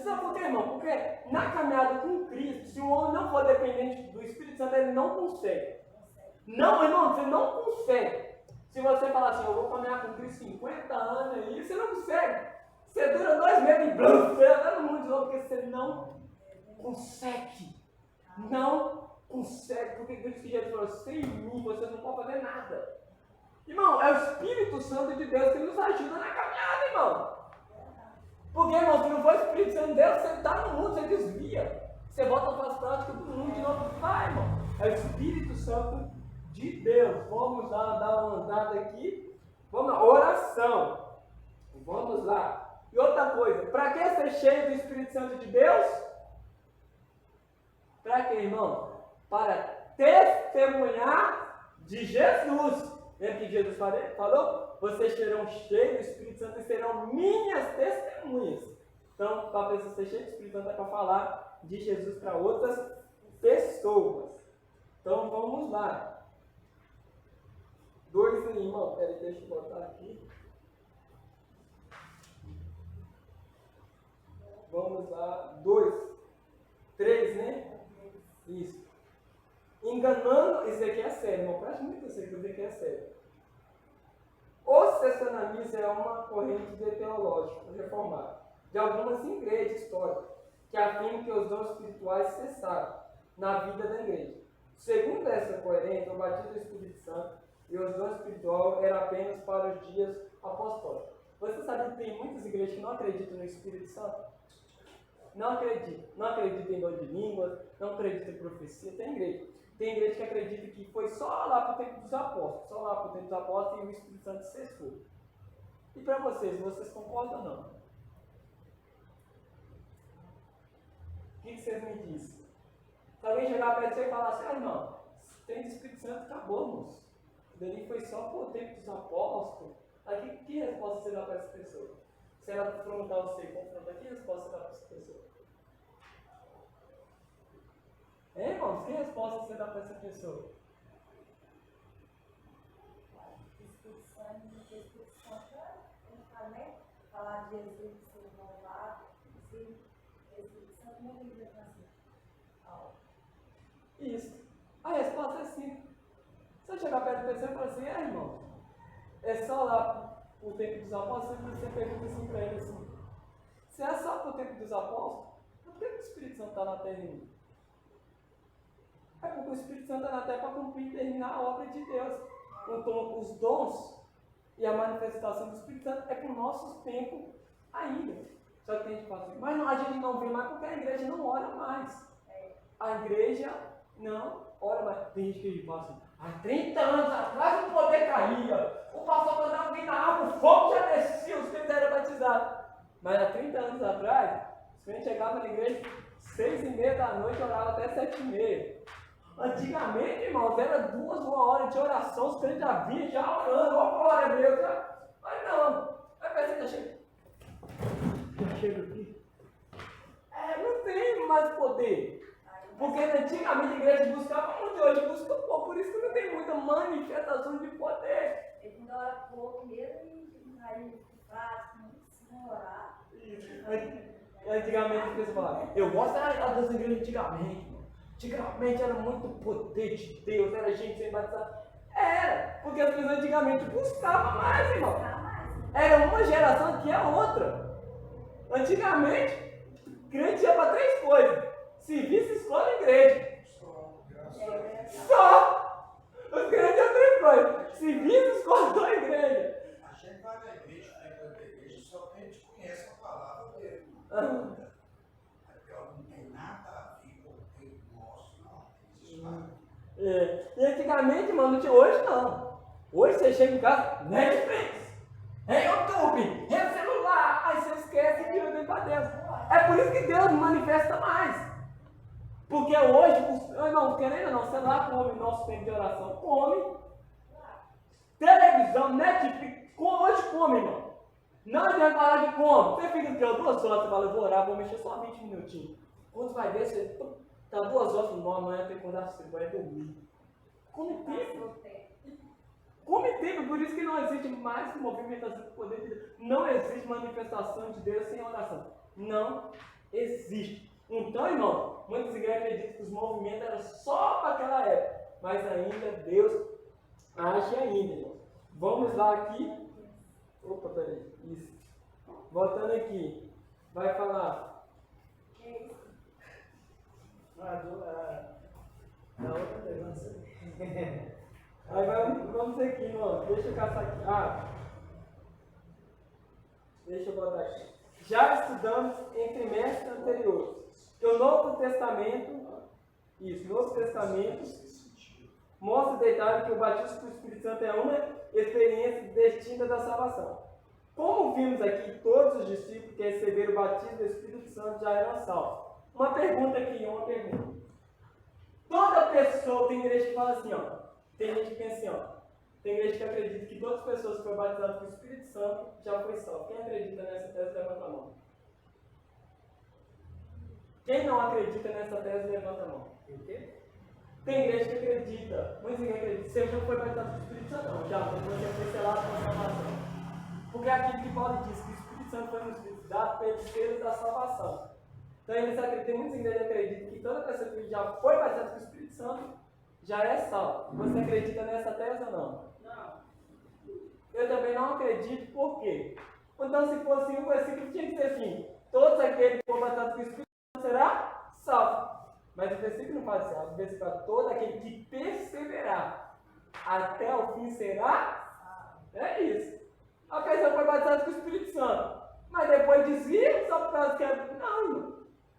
S4: Sabe
S1: por quê, irmão? Porque na caminhada com Cristo, se o homem não for dependente do Espírito Santo, ele não consegue. Não, irmão, você não consegue. Se você falar assim, eu vou caminhar com Cristo 50 anos aí, você não consegue. Você dura 2 meses e você está no mundo de novo, porque você não consegue. Não consegue. Porque Cristo que Jesus falou, sem mim você não pode fazer nada. Irmão, é o Espírito Santo de Deus que nos ajuda na caminhada, irmão. Porque, irmão, se não for o Espírito Santo de Deus, você está no mundo, você desvia. Você volta para as práticas do mundo de novo. Vai, irmão. É o Espírito Santo de Deus. Vamos lá dar uma andada aqui. Vamos lá, oração. Vamos lá. E outra coisa, para que ser cheio do Espírito Santo de Deus? Para quê, irmão? Para testemunhar de Jesus. Lembra que Jesus falou? Vocês serão cheios do Espírito Santo e serão minhas testemunhas. Então, para a pessoa ser cheia do Espírito Santo é para falar de Jesus para outras pessoas. Então, vamos lá. 2 aí, irmão. Peraí, deixa eu botar aqui. Vamos lá. 2. 3, né? Isso. Enganando, isso aqui é sério, irmão. Preste muito atenção, isso aqui é sério. O sensacionalismo é uma corrente teológica reformada de algumas igrejas históricas que afirmam que os dons espirituais cessaram na vida da igreja. Segundo essa corrente, o batismo do Espírito Santo e os dons espirituais eram apenas para os dias apostólicos. Você sabe que tem muitas igrejas que não acreditam no Espírito Santo? Não acreditam. Não acreditam em dom de línguas, não acreditam em profecia. Tem igreja que acredita que foi só lá para o tempo dos apóstolos. Só lá para o tempo dos apóstolos e o Espírito Santo cessou. E para vocês concordam ou não? O que vocês me dizem? Se alguém chegar perto de você e falar assim, irmão, tem o Espírito Santo, acabou, moço. Dali foi só por tempo dos apóstolos. Aí que resposta você dá para essa pessoa? Se ela confrontar você e confrontar, que resposta você dá para essa pessoa? Irmãos, que resposta você dá para essa pessoa?
S4: O Espírito Santo é, né? Falar de Jesus, ser louvado, o Espírito Santo não vive assim.
S1: Isso. A resposta é sim. Se eu chegar perto da pessoa e falar assim, irmão, é só lá o tempo dos apóstolos, você pergunta assim para ele assim, se é só para o tempo dos apóstolos, por que o Espírito Santo está na terra ainda? É porque o Espírito Santo está na terra para cumprir e terminar a obra de Deus. Então, os dons e a manifestação do Espírito Santo é para o nosso tempo ainda. Só que tem gente que fala assim, mas não, a gente não vê mais porque a igreja não ora mais. A igreja não ora mais. Tem gente que fala assim, há 30 anos atrás o poder caía. O pastor mandava vir na água, o fogo já descia, os crentes eram batizados. Mas há 30 anos atrás, os crentes chegavam na igreja 6h30 da noite e oravam até 7h30. Antigamente, irmãos, era 2, 1 hora de oração, os crentes já vinham já orando, ó, glória a Deus. Já. Mas não, aí parece que já chega aqui. Não tem mais poder. Porque antigamente a igreja buscava muito, hoje busca pouco, por isso que não tem muita manifestação de poder.
S4: Ele não ora pouco mesmo e aí faz, não orar.
S1: Antigamente as pessoas falavam, eu gosto das igrejas antigamente, Antigamente era muito poder de Deus, era gente sem batizar. Era, porque as pessoas antigamente buscavam mais, irmão. Era uma geração que é outra. Antigamente, crente ia para 3 coisas: serviço, escola e igreja. Só! Os crentes iam 3 coisas: serviço, escola e igreja.
S5: A gente vai na igreja, só que a gente conhece a palavra dele. Não tem nada a ver com o que nosso, não.
S1: E antigamente, mano, não tinha. Hoje não. Hoje você chega em casa, Netflix, é YouTube, é celular, aí você esquece e tira dentro para dentro. É por isso que Deus manifesta mais. Porque hoje, irmão, querendo ou não, celular come nosso tempo de oração, come. Televisão, Netflix, hoje come, irmão. Não adianta falar de come. Você fica aqui, 2 horas, você fala, eu vou orar, vou mexer só 20 minutinhos. Quando vai ver, você tá 2 horas no mar, amanhã tem que acordar cedo, vai dormir. Come tempo. Come tempo, por isso que não existe mais movimentação do poder de Deus. Não existe manifestação de Deus sem oração. Não existe. Então, irmão, muitas igrejas acreditam que os movimentos eram só para aquela época. Mas ainda Deus age ainda, irmão. Vamos lá aqui. Opa, peraí. Isso. Voltando aqui. Vai falar.
S3: Na outra pergunta.
S1: Aí vamos aqui, irmão. Deixa eu caçar aqui. Deixa eu botar aqui. Já estudamos em trimestres anteriores que o Novo Testamento, mostra detalhe que o batismo com o Espírito Santo é uma experiência distinta da salvação. Como vimos aqui, todos os discípulos que receberam o batismo do Espírito Santo já eram salvos. Uma pergunta aqui, uma pergunta. Toda pessoa, tem igreja que fala assim, tem gente que pensa assim, tem igreja que acredita que todas as pessoas que foram batizadas com o Espírito Santo já foi salvo. Quem acredita nessa tese, levanta a mão. Quem não acredita nessa tese, levanta a mão.
S3: O quê?
S1: Tem igreja que acredita, muitos igrejas acreditam, você já foi batizado com o Espírito Santo, não, já, quando você foi selado com a salvação. Porque é aquilo que Paulo diz, que o Espírito Santo foi nos dado pelos selos da salvação. Então eles acreditam, tem muitas igrejas que acreditam que toda pessoa que já foi batizada com o Espírito Santo já é salvo. Você acredita nessa tese ou não?
S2: Não.
S1: Eu também não acredito, por quê? Então se fosse um versículo, tinha que ser assim, todos aqueles que foram batizados com o Espírito Santo será salvo. Mas o versículo não fala assim, o versículo fala, todo aquele que perseverar até o fim será. É isso. A pessoa foi batizada com o Espírito Santo, mas depois desvia só por causa que é. Não, irmão.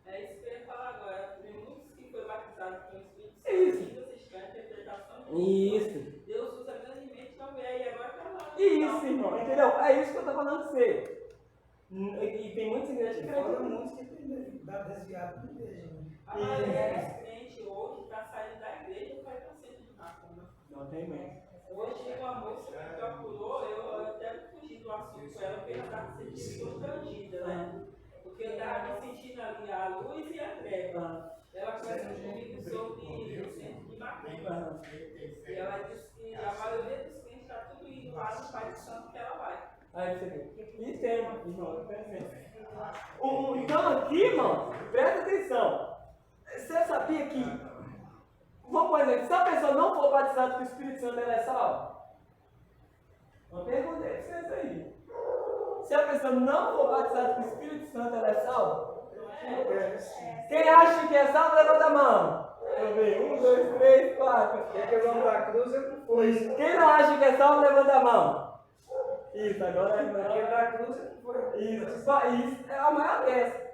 S2: É isso que eu ia falar agora. Tem muitos que foram batizados com o Espírito Santo.
S1: Isso.
S2: Existem a interpretação de
S1: Isso.
S2: Deus usa grandemente também, e agora está lá.
S1: Isso, irmão. Entendeu? É isso que eu estou falando de você. E tem muitas igrejas que
S3: Fora
S1: acreditam.
S3: muitos que dá desviado da igreja.
S2: A maioria dos crentes hoje está saindo da igreja e vai para o centro de macumba.
S1: Não tem mesmo.
S2: Hoje, uma moça que procurou, eu até fugi do assunto com ela, porque ela estava se sentindo constrangida, né? Porque eu estava me sentindo ali a luz e a treva. Ela conversou comigo sobre o centro de macumba. E ela disse que a maioria dos crentes está tudo indo lá no Pai do Santo que ela vai.
S1: Aí você vê. E tem, irmão. Então aqui, irmão, presta atenção. Você sabia que, vamos por exemplo, se a pessoa não for batizada com o Espírito Santo, ela é salva? Uma pergunta para vocês aí. Se a pessoa não for batizada com o Espírito Santo, ela é salva? Quem acha que é salvo, levanta a mão. Eu ver, 1, 2, 3, 4.
S3: Quem pegou da cruz, eu não fui.
S1: Quem não acha que é salvo, levanta a mão. Isso, agora é
S3: Quem da cruz, eu não fui.
S1: Isso, só isso é a maior dessa.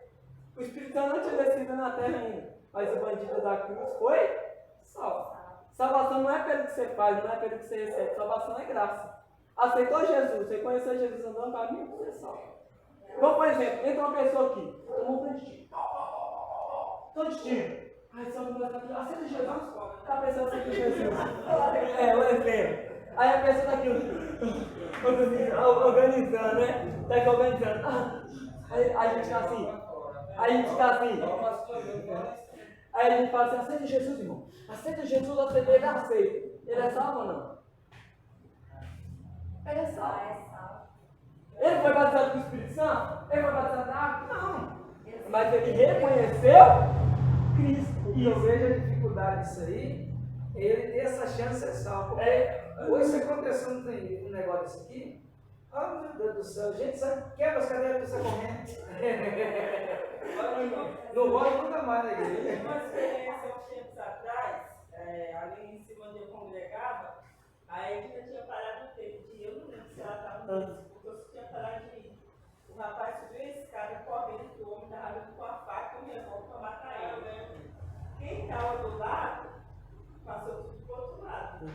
S1: O Espírito Santo não tinha descido na terra ainda, mas o bandido da cruz foi salvo. Salvação não é pelo que você faz, não é pelo que você recebe, salvação é graça. Aceitou Jesus, você conheceu Jesus andando no caminho, você é salvo. Vamos, por exemplo, entra uma pessoa aqui, tomou um tantinho. Tantinho. Aí só que nós estamos aceita Jesus, a pessoa aceita Jesus. É, o exemplo. Aí a pessoa está aqui organizando, né? Está aqui organizando. Aí a gente está assim. Aí a gente está assim. Aí a gente fala assim, aceita Jesus, irmão. Aceita Jesus, aceita ele, aceita. Ele é salvo ou não? Ele é salvo. Ele foi batizado com o Espírito Santo? Ele foi batizado na água? Não. Mas ele reconheceu Cristo.
S3: O que eu vejo é dificuldade disso aí, ele ter essa chance de ser salvo. Hoje, se acontecer um negócio desse aqui, oh meu Deus do céu, gente, sabe, quebra as cadeiras para você correndo. Não volta nunca mais na igreja.
S2: Uma experiência uns tempos atrás, ali em cima onde eu congregava, a Edna tinha parado de ir. Eu não lembro se ela estava no discurso, porque eu tinha parado de ir. O rapaz subiu a escada correndo, que o homem estava vindo com a faca e o revólver para matar ele. Quem estava do lado, passou tudo para o outro lado.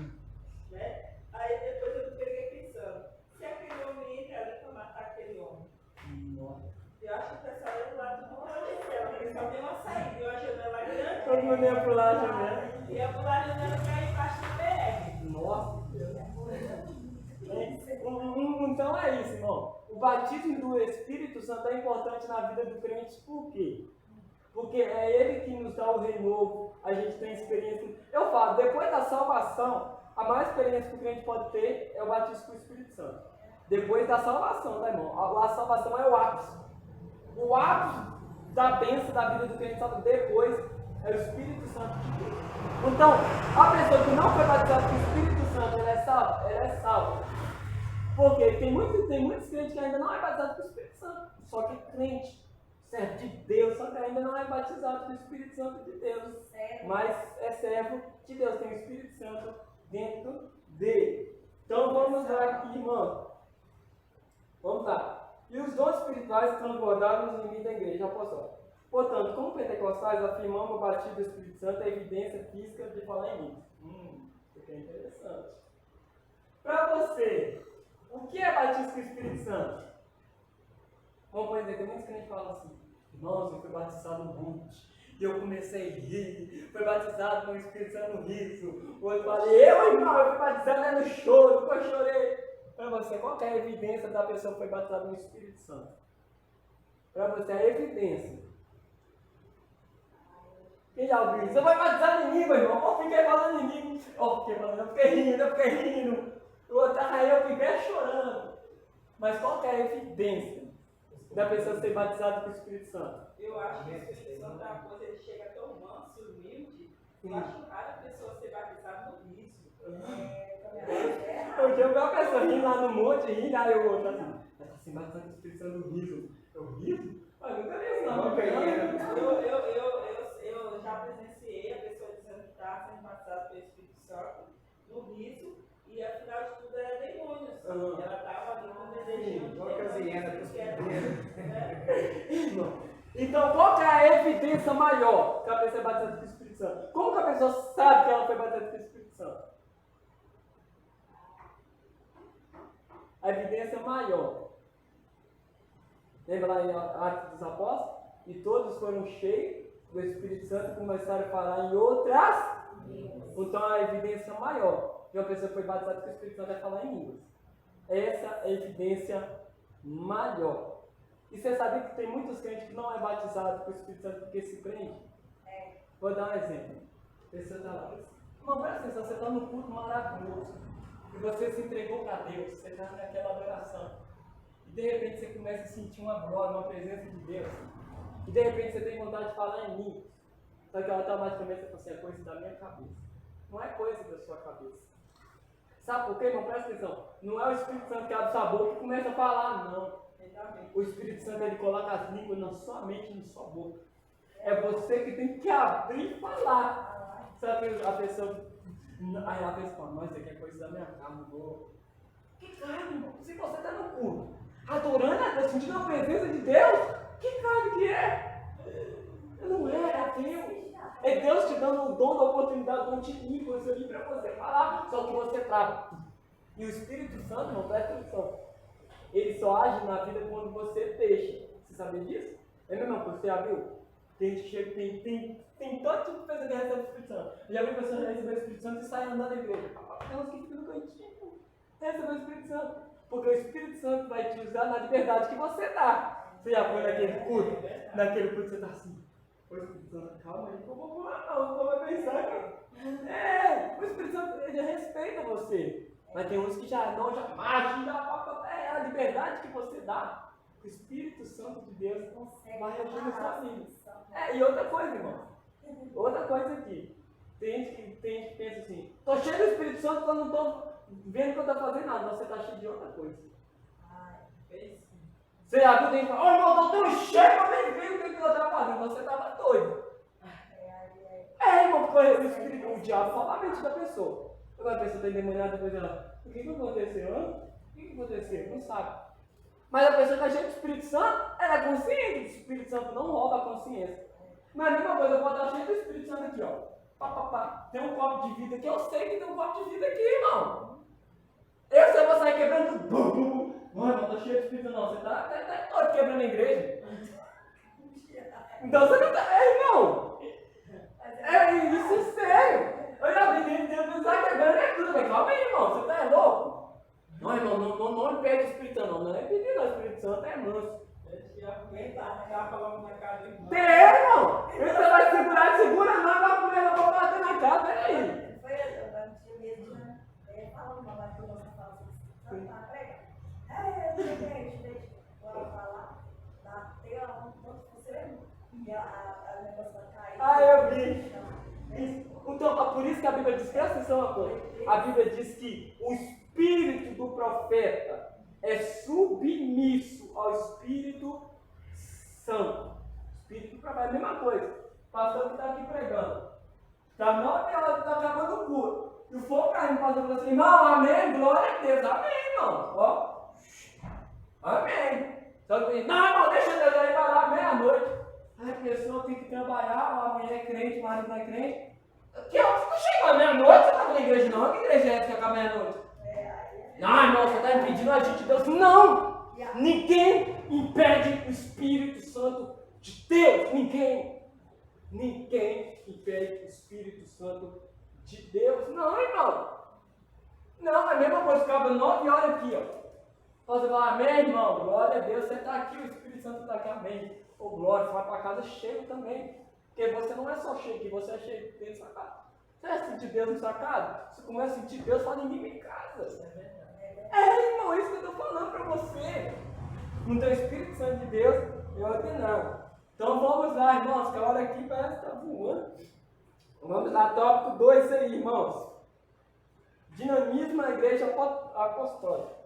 S2: Né? Aí depois eu peguei pensando, se aquele homem entra ali para matar aquele homem, eu acho que o pessoal ia do lado do mundo, porque só tem uma saída, eu achei ela grande.
S1: Todo mundo ia pular a janela.
S2: Ia pular a janela e cair embaixo do BR.
S1: Nossa! Então é isso, irmão. O batismo do Espírito Santo é importante na vida do crente, por quê? Porque é ele que nos dá o renovo, a gente tem experiência. Eu falo, depois da salvação, a maior experiência que o crente pode ter é o batismo com o Espírito Santo. Depois da salvação, tá, irmão? A salvação é o ápice. O ápice da bênção da vida do crente, sabe? Depois é o Espírito Santo de Deus. Então, a pessoa que não foi batizada com o Espírito Santo, ela é salva? Ela é salva. Porque tem muitos crentes que ainda não é batizado com o Espírito Santo. Só que crente, servo de Deus, só que ainda não é batizado com o Espírito Santo de Deus. Mas é servo de Deus, tem o Espírito Santo dentro dele. Então vamos lá aqui, irmão. Vamos lá. E os dons espirituais transbordaram nos limites da igreja apostólica. Portanto, como pentecostais, afirmamos o batismo do Espírito Santo é evidência física de falar em línguas. Isso aqui é interessante. Para você, o que é batismo com o Espírito Santo? Vamos por exemplo, tem muitos crentes que falam assim: irmãos, eu fui batizado no monte. E eu comecei a rir, foi batizado com o Espírito Santo no riso. O outro fala: eu, irmão, eu fui batizado no choro, eu chorei. Para você, qual é a evidência da pessoa que foi batizada no Espírito Santo? Para você, a evidência. Quem já ouviu isso? Você foi batizado em língua, irmão. Eu fiquei falando em língua. Eu fiquei rindo. O outro, eu fiquei chorando. Mas qual é a evidência da pessoa ser batizada com o Espírito Santo?
S2: Eu acho que o Espírito Santo é uma coisa, ele chega tão manso e humilde. Eu acho raro a pessoa ser batizada no riso.
S1: Eu tinha uma pessoa rindo lá no monte, rindo, aí o outro assim, batizado com o Espírito Santo no riso. Eu riso? Mas nunca vi isso não.
S2: Eu já presenciei a pessoa dizendo que estava sendo batizada pelo Espírito Santo no riso, e afinal de tudo era demônios. Ela estava ali com o desejinho de
S1: Então, qual que é a evidência maior que a pessoa é batizada com o Espírito Santo? Como que a pessoa sabe que ela foi batizada com o Espírito Santo? A evidência maior. Lembra lá em Atos dos Apóstolos? E todos foram cheios do Espírito Santo e começaram a falar em outras. Então a evidência maior que uma pessoa foi batizada com o Espírito Santo é falar em línguas. Essa é a evidência maior. E você sabia que tem muitos crentes que não é batizado com o Espírito Santo porque se prende? Vou dar um exemplo. A pessoa está lá. Irmão, presta atenção, você está no culto maravilhoso. E você se entregou para Deus. Você está naquela adoração. E de repente você começa a sentir uma glória, uma presença de Deus. E de repente você tem vontade de falar em línguas. Só que automaticamente você fala assim, é coisa da minha cabeça. Não é coisa da sua cabeça. Sabe por quê, irmão? Presta atenção. Não é o Espírito Santo que abre sua boca e começa a falar, não. O Espírito Santo, ele coloca as línguas na sua mente e na sua boca. É você que tem que abrir e falar. Sabe a pessoa... Aí a pessoa fala, nossa, isso aqui é coisa da minha carne. Que carne, irmão? Se você está no culto, adorando a Deus, sentindo a presença de Deus, que carne que é? Não é Deus. É Deus te dando o dom da oportunidade, um tipo coisa ali para você falar, só que você trava. E o Espírito Santo, não presta atenção, ele só age na vida quando você deixa. Você sabia disso? É mesmo, você já viu? Tem tanto tipo de pessoa que recebe o Espírito Santo. Já viu pessoas que recebem o Espírito Santo e saem andando na igreja? Tem uns que ficam no cantinho, recebem o Espírito Santo. Porque o Espírito Santo vai te usar na liberdade que você dá. Você já foi naquele culto? Naquele culto você está assim. O Espírito Santo, calma aí, como vou lá não, como vai pensar que... o Espírito Santo, ele respeita você. Mas tem uns que já marcham, é a liberdade que você dá. O Espírito Santo de Deus vai agir na sua vida. E outra coisa, irmão. Outra coisa aqui. Tem gente que pensa assim, tô cheio do Espírito Santo, eu não tô vendo que eu tô fazendo nada, mas você tá cheio de outra coisa. Você já viu, tem gente que fala, irmão, tô tão cheio que eu nem vi o que eu tava fazendo, você tava doido. Irmão, porque o diabo fala a mente da pessoa. Agora a pessoa está endemoniada, depois ela, o que aconteceu? O que aconteceu? Não sabe. Mas a pessoa está cheia do Espírito Santo, ela é consciente, o Espírito Santo não rouba a consciência. Mas a mesma coisa, eu posso estar cheio do Espírito Santo aqui, ó. Pá, pá, pá. Tem um copo de vida aqui, eu sei que tem um copo de vida aqui, irmão. Eu sei, vou sair quebrando tudo. Não, irmão, tô cheio de Espírito não, você tá todo quebrando a igreja. Então você não tá, irmão. Isso é sério. Eu já vi gente pensar quebrando é tudo, mas calma aí, irmão, você tá louco? Não, irmão, não impede o Espírito Santo, não é pedir não, o Espírito Santo é manso. Irmão! Você vai segurar, segura não, vai comer, eu vou bater na cara, peraí.
S4: Foi eu tinha medo de falar uma coisa que você fala assim, tá prega. Deixa eu falar, tá, tem um ponto que você e a negócio vai cair.
S1: Eu vi. Então, por isso que a Bíblia diz, presta atenção uma coisa, a Bíblia diz que o espírito do profeta é submisso ao Espírito Santo. O Espírito do profeta é a mesma coisa. O pastor que está aqui pregando. Está 9 horas, está acabando o culto. E o fogo caindo, o pastor falando assim, irmão, amém, glória a Deus, amém, irmão. Ó, amém. Só que, não, irmão, deixa Deus aí para lá meia-noite. Aí a pessoa tem que trabalhar, a mulher é crente, o marido não é crente. Que hora que chegou à meia-noite? Você está na igreja não? Que igreja é essa que acaba meia-noite? Não, irmão, você está impedindo a gente de Deus. Não! Ninguém impede o Espírito Santo de Deus. Ninguém impede o Espírito Santo de Deus. Não, irmão. Não, é a mesma coisa que acaba 9 horas aqui, ó. Você fala, amém, irmão? Glória a Deus, você está aqui, o Espírito Santo está aqui, amém. Ô, glória, você vai para casa cheio também. Porque você não é só cheio aqui, você é cheio dentro da sua casa. Você vai sentir Deus na sua casa? Você começa a sentir Deus, fala em mim em casa. Irmão, é isso que eu estou falando para você. Não tem o Espírito Santo de Deus, eu tenho nada. Então vamos lá, irmãos, que a hora aqui parece que está voando. Vamos lá, tópico 2 aí, irmãos. Dinamismo na igreja apostólica.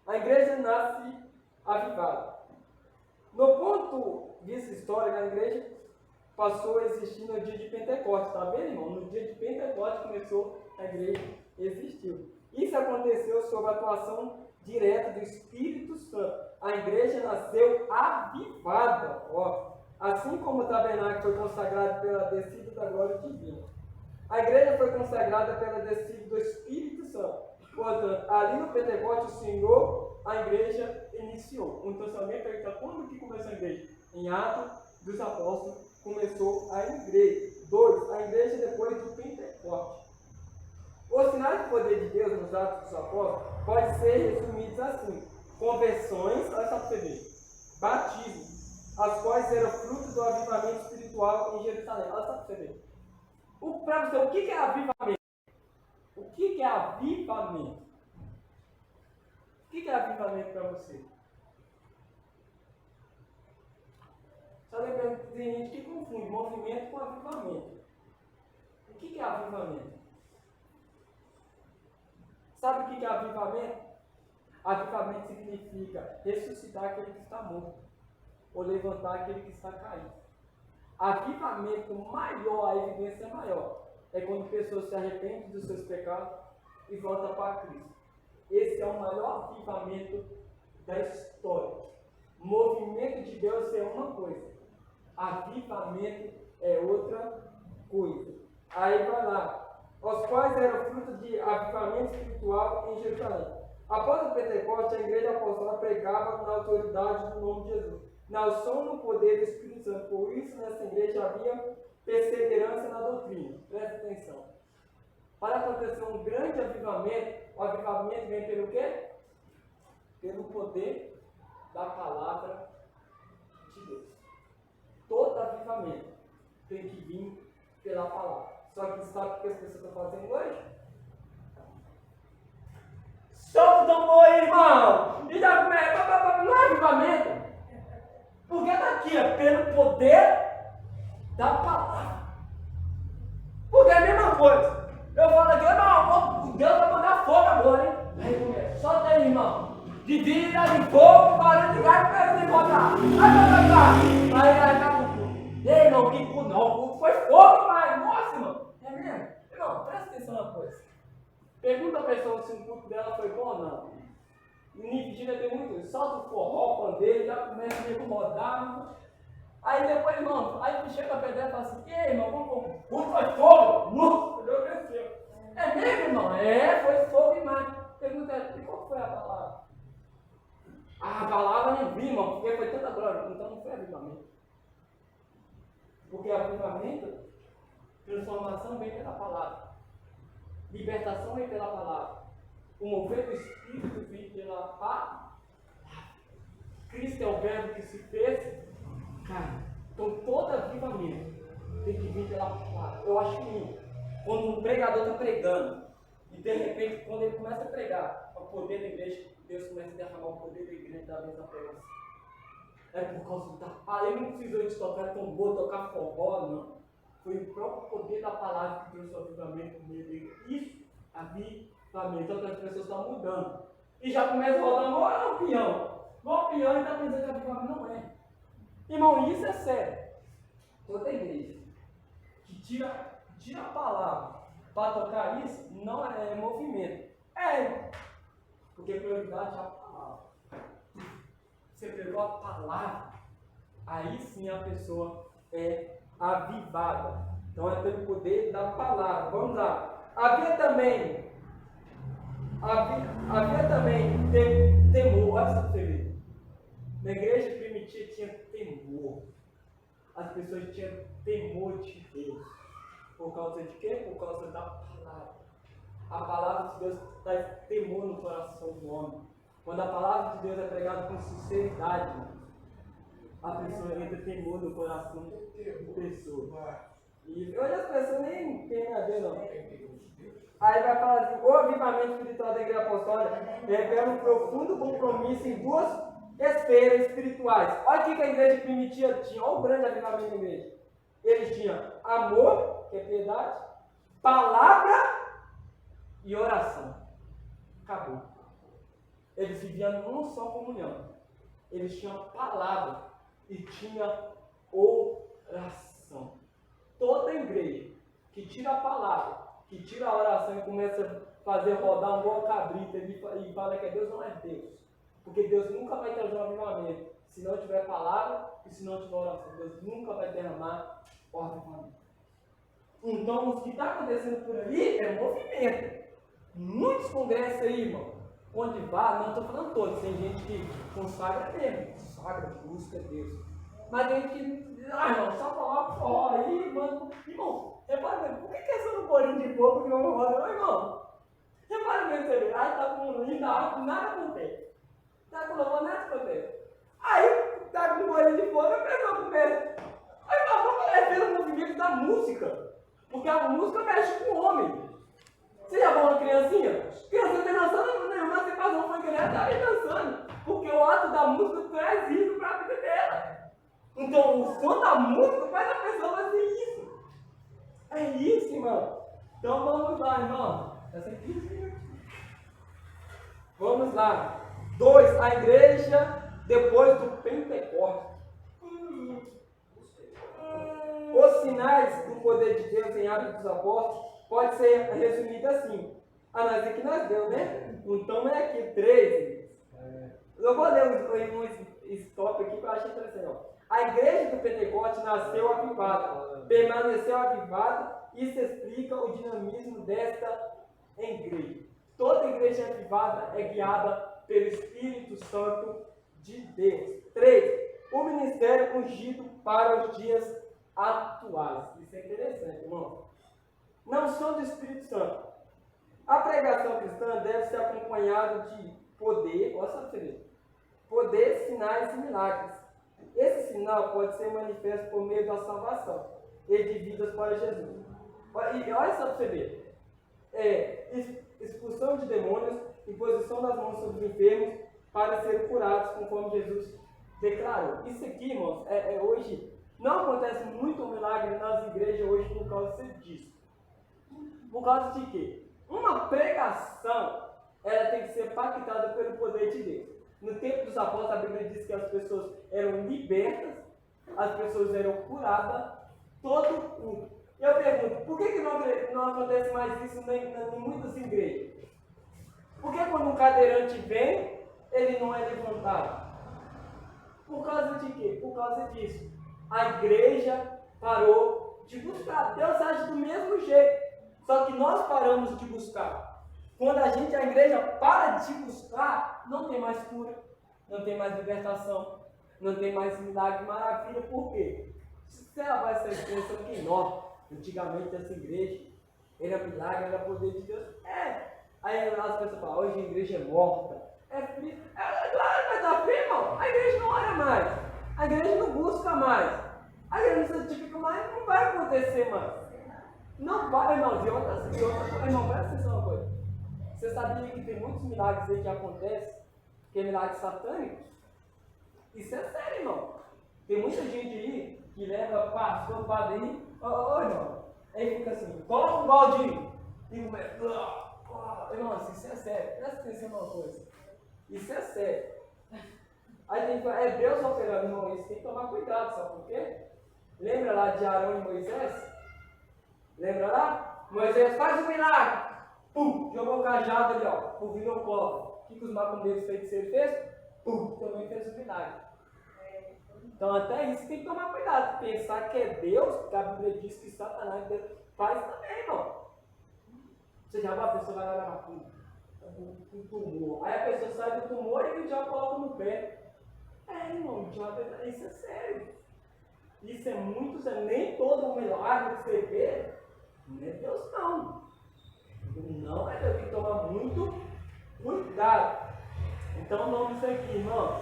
S1: A igreja nasce avivada. No ponto de vista histórico, a igreja passou a existir no dia de Pentecostes, tá vendo, irmão? No dia de Pentecostes começou a igreja, existiu. Isso aconteceu sob a atuação direta do Espírito Santo. A igreja nasceu avivada, ó. Assim como o tabernáculo foi consagrado pela descida da glória divina. A igreja foi consagrada pela descida do Espírito Santo. Portanto, ali no Pentecostes, o Senhor, a igreja iniciou. Então, se alguém pergunta quando que começou a igreja? Em Atos dos Apóstolos começou a igreja. 2. A igreja depois do Pentecostes. Os sinais do poder de Deus nos Atos dos Apóstolos podem ser resumidos assim: conversões, olha só para você ver, batismos, as quais eram fruto do avivamento espiritual em Jerusalém. Olha só para você ver. Para você, o que é avivamento? O que é avivamento? O que é avivamento para você? Só lembrando que tem gente que confunde movimento com avivamento. O que é avivamento? Sabe o que é avivamento? Avivamento significa ressuscitar aquele que está morto, ou levantar aquele que está caído. Avivamento maior, a evidência maior, é quando pessoas se arrependem dos seus pecados e voltam para Cristo. Esse é o maior avivamento da história. O movimento de Deus é uma coisa, avivamento é outra coisa. Aí vai lá. Os quais eram fruto de avivamento espiritual em Jerusalém. Após o Pentecostes, a igreja apostólica pregava na autoridade do nome de Jesus, na unção no poder do Espírito Santo. Por isso, nessa igreja havia perseverança na doutrina. Presta atenção. Para acontecer um grande avivamento, o avivamento vem pelo quê? Pelo poder da palavra de Deus. Todo avivamento tem que vir pela palavra. Só que sabe o que as pessoas estão fazendo hoje? Solta o tambor aí, irmão! E já começa, não é avivamento. Porque está aqui, pelo poder da palavra. Porque é a mesma coisa. Eu falo aqui, não, Deus vai mandar fogo agora, hein? Aí começa, solta aí, irmão. De vida, de fogo, barulho de gás, pega de botar. Aí acaba tudo. Ei, irmão, que cu não, o cu foi fogo, pai. Nossa, irmão. É mesmo? Irmão, presta atenção na coisa. Pergunta a pessoa se o culto dela foi bom ou não. Em Vigília tem muito isso. Solta o forró, pandeiro, já começa a incomodar. Aí depois, irmão, aí chega a pedra e fala assim, ei, irmão, o culto foi fogo. Nossa, Deus venceu. É mesmo, irmão? É, foi fogo demais. Pergunta ela, e qual foi a palavra? A palavra não vi, irmão, porque foi tanta glória. Então não foi avivamento. Porque avivamento, transformação vem pela palavra. Libertação vem pela palavra. O mover do Espírito vem pela palavra. Cristo é o verbo que se fez. Cara, então todo avivamento tem que vir pela palavra. Eu acho lindo. Quando um pregador está pregando, e de repente, quando ele começa a pregar, o poder da igreja, Deus começa a derramar o poder da igreja da mesma pregação. É por causa da palavra. Ele não precisou de tocar tambor, tocar forró, não. Foi o próprio poder da palavra que trouxe o avivamento no meio dele. Isso, avivamento. Outras pessoas estão mudando. E já começa a rodar igual um peão. Igual um peão e está pensando que avivamento não é. Irmão, isso é sério. Toda igreja que tira a palavra para tocar isso, não é movimento. É, porque a prioridade é a palavra. Você pegou a palavra, aí sim a pessoa é avivada. Então é pelo poder da palavra. Vamos lá. Havia também temor. Olha só para você ver. Na igreja primitiva tinha temor. As pessoas tinham temor de Deus. Por causa de quê? Por causa da palavra. A palavra de Deus traz temor no coração do homem. Quando a palavra de Deus é pregada com sinceridade, a pessoa entra temor no coração da pessoa. E hoje as pessoas nem tem a ver, não. Aí vai falar assim, o avivamento espiritual da igreja apostólica revela um profundo compromisso em duas esferas espirituais. Olha o que a igreja primitiva tinha, olha o grande avivamento da igreja. Eles tinham amor, que é piedade, palavra e oração. Acabou. Eles viviam numa só comunhão. Eles tinham palavra e tinham oração. Toda igreja que tira a palavra, que tira a oração e começa a fazer rodar um bom cabrito e fala que Deus não é Deus. Porque Deus nunca vai trazer um avivamento se não tiver palavra e se não tiver oração. Deus nunca vai derramar o avivamento. Então, o que está acontecendo por aí é movimento. Muitos congressos aí, irmão, onde vai, não estou falando todos, tem gente que consagra mesmo, consagra, busca Deus. Mas tem gente que, irmão, só coloca o forró aí, mano. Irmão, repara mesmo, por que é só no bolinho de fogo que não roda? Irmão, repara mesmo, você vê, aí tá com linda água, nada acontece. Tá com louvor, nada acontece. Aí, tá com bolinho de fogo, a pessoa começa. Aí, irmão, vamos fazer o movimento da música. Porque a música mexe com o homem. Você já viu uma criancinha? Criança tem dançando nenhuma, você faz uma criança, tá aí dançando. Porque o ato da música traz isso para a vida dela. Então, o som da música faz a pessoa fazer isso. É isso, irmão. Então, vamos lá, irmão. Essa aqui. Vamos lá. 2. A igreja depois do Pentecostes. Os sinais do poder de Deus em Atos dos Apóstolos pode ser resumido assim. Nós aqui nós deu, né? Então é aqui 13. Eu vou ler um stop aqui que eu achei interessante. Ó. A igreja do Pentecostes nasceu avivada, permaneceu avivada. Isso explica o dinamismo desta igreja. Toda igreja avivada é guiada pelo Espírito Santo de Deus. 3. O ministério ungido para os dias atuais. Isso é interessante, irmão. Não são do Espírito Santo. A pregação cristã deve ser acompanhada de poder, olha só você, poder, sinais e milagres. Esse sinal pode ser manifesto por meio da salvação e de vidas para Jesus. E olha só para você ver. Expulsão de demônios, imposição das mãos sobre os enfermos para serem curados, conforme Jesus declarou. Isso aqui, irmãos, hoje não acontece muito milagre nas igrejas hoje por causa disso. Por causa de quê? Uma pregação, ela tem que ser pactada pelo poder de Deus. No tempo dos apóstolos, a Bíblia diz que as pessoas eram libertas, as pessoas eram curadas, todo culto. Eu pergunto, por que não acontece mais isso em muitas igrejas? Por que quando um cadeirante vem, ele não é levantado? Por causa de quê? Por causa disso. A igreja parou de buscar. Deus age do mesmo jeito. Só que nós paramos de buscar. Quando a igreja para de buscar, não tem mais cura, não tem mais libertação, não tem mais milagre, maravilha. Por quê? Você vai essa expressão que nós, antigamente essa igreja, era milagre, era poder de Deus. Aí as pessoas falam, hoje a igreja é morta. É frio. Claro que vai dar frio, irmão. A igreja não ora mais. A igreja não busca mais. A igreja não se santifica mais, não vai acontecer mais. Não vai, irmão. Irmão, presta atenção uma coisa. Você sabia que tem muitos milagres aí que acontecem, que é milagres satânicos? Isso é sério, irmão. Tem muita gente aí que leva pastor, padre, ô irmão. Aí fica assim, coloca um balde e começa. Irmão, isso é sério. Presta atenção numa coisa. Isso é sério. Aí tem que falar, é Deus operando, irmão. Isso tem que tomar cuidado, sabe por quê? Lembra lá de Arão e Moisés? Lembra lá? Moisés faz um milagre. Pum! Jogou o cajado ali, ó. Pum, virou cobra. O que os macumbeiros feiticeiros fez? Pum! Também fez um milagre. Então até isso tem que tomar cuidado. Pensar que é Deus, porque a Bíblia diz que Satanás faz também, irmão. Você já vai, a pessoa vai lá na macumba, um tumor. Aí a pessoa sai do tumor e o diabo coloca no pé. Irmão, o diabo, isso é sério. Isso é muito sério. Nem todo milagre que você vê, não é Deus não. Não é Deus, tem que tomar muito cuidado. Então o nome disso aqui, irmão.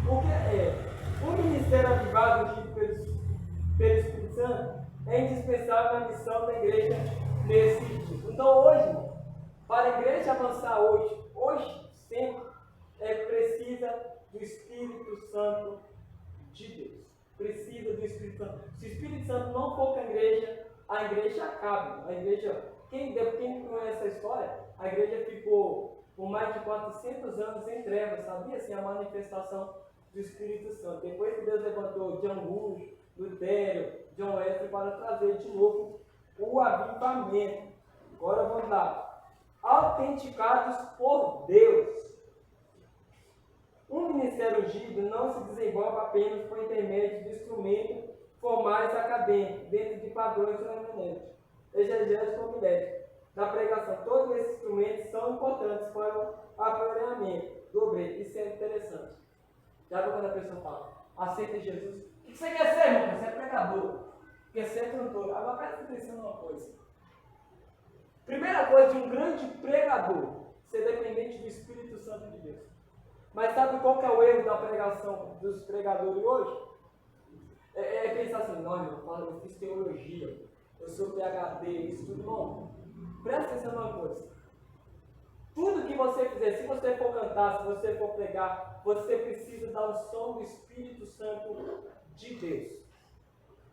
S1: Porque o ministério avivado aqui pelo Espírito Santo é indispensável na missão da igreja nesse tipo. Então hoje, irmão, para a igreja avançar hoje, sempre, precisa do Espírito Santo de Deus. Precisa do Espírito Santo. Se o Espírito Santo não for com a igreja acaba. A igreja, quem conhece a história, a igreja ficou por mais de 400 anos em trevas, sabia? Assim, a manifestação do Espírito Santo. Depois que Deus levantou John Hus, Lutero, John Wesley para trazer de novo o avivamento. Agora vamos lá. Autenticados por Deus. Um ministério ungido não se desenvolve apenas por intermédio de instrumentos formais acadêmicos, dentro de padrões permanentes, exegéticos ou miléticos. Na pregação, todos esses instrumentos são importantes para o aprimoramento do obreiro. Isso é interessante. Já viu quando a pessoa fala, aceita Jesus? O que você quer ser, irmão? Você é pregador. Quer ser cantor. Agora presta atenção numa coisa. Primeira coisa de um grande pregador, ser dependente do Espírito Santo de Deus. Mas sabe qual que é o erro da pregação dos pregadores hoje? É pensar assim, não, eu fiz teologia, eu sou PhD, isso tudo não. Presta atenção numa coisa. Tudo que você fizer, se você for cantar, se você for pregar, você precisa da unção do Espírito Santo de Deus.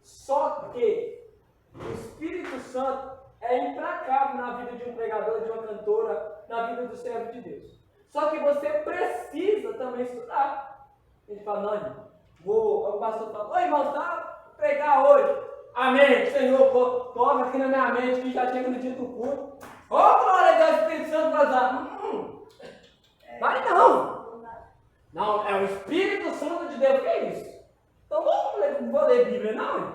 S1: Só que o Espírito Santo é implacável na vida de um pregador, de uma cantora, na vida do servo de Deus. Só que você precisa também estudar. Ele fala, não, irmão, o pastor fala, oi, irmão, tá pregar hoje. Amém, Senhor, coloca aqui na minha mente que já chega no dia do culto. Ô, glória a Deus, Espírito Santo vai usar. Vai não. Não, é o Espírito Santo de Deus que é isso. Então não vou ler Bíblia, não.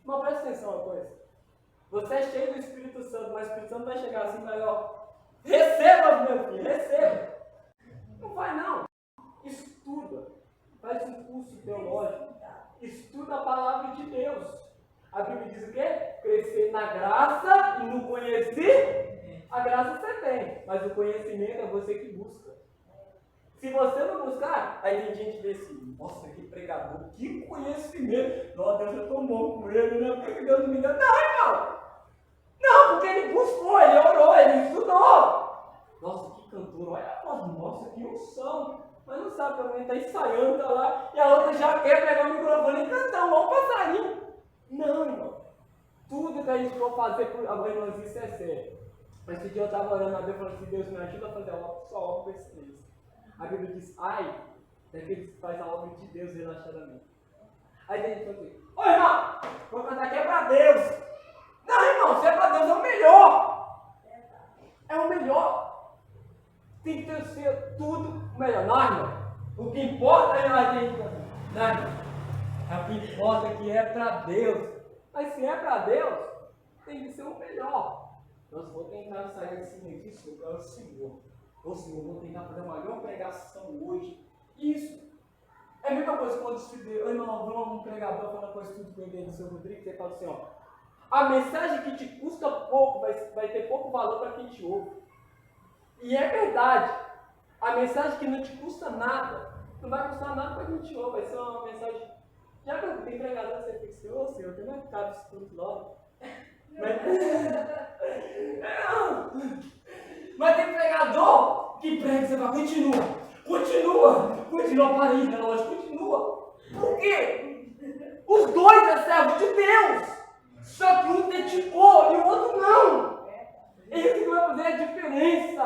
S1: Mas presta atenção uma coisa. Você é cheio do Espírito Santo, mas o Espírito Santo vai chegar assim e vai, ó, receba, meu filho, receba. Não vai não. Estuda. Faz um curso teológico. Estuda a palavra de Deus. A Bíblia diz o quê? Crescer na graça e no conhecer. A graça você tem, mas o conhecimento é você que busca. Se você não buscar, aí tem gente que vê assim, nossa, que pregador, que conhecimento. Nossa, Deus é tão bom com ele, né? Por que Deus não me deu? Não, irmão. Não, porque ele buscou, ele orou, ele estudou. Nossa, que cantor, olha, nossa, que unção. Mas não sabe, também está ensaiando, tá lá, e a outra já quer pegar o microfone e cantar um bom passarinho. Não, irmão. Tudo que a gente for fazer por amor, irmãos, isso é sério. Mas esse dia eu estava orando a Deus, falando assim, Deus me ajuda a fazer a sua obra com excelência. A Bíblia diz, ai, daqueles que faz a obra de Deus relaxadamente. Aí tem gente que fala assim, ô irmão, vou cantar aqui é pra Deus. Não, irmão, se é pra Deus é o melhor. É o melhor. Tem que ser tudo melhor. Não, irmão. O que importa é a gente. Não, irmão. O que importa é que é pra Deus. Mas se é pra Deus, tem que ser o melhor. Nós vamos tentar sair desse negócio para o Senhor. Ô Senhor, vou tentar fazer uma melhor pregação hoje. Isso. É a mesma coisa quando se vê, um pregador falando com estudo com ele do seu Rodrigo, você fala assim, ó, a mensagem que te custa pouco vai ter pouco valor para quem te ouve. E é verdade. A mensagem que não te custa nada, não vai custar nada para quem te ouve, vai ser uma mensagem. Já que tem pregador que você fica assim, ô Senhor, tem mais caro isso tudo logo. Mas tem pregador que prega e você fala, continua, para aí, relógio, continua. Por quê? Os dois é servo de Deus. Só que um dedicou e o outro não. É isso que vai fazer a diferença.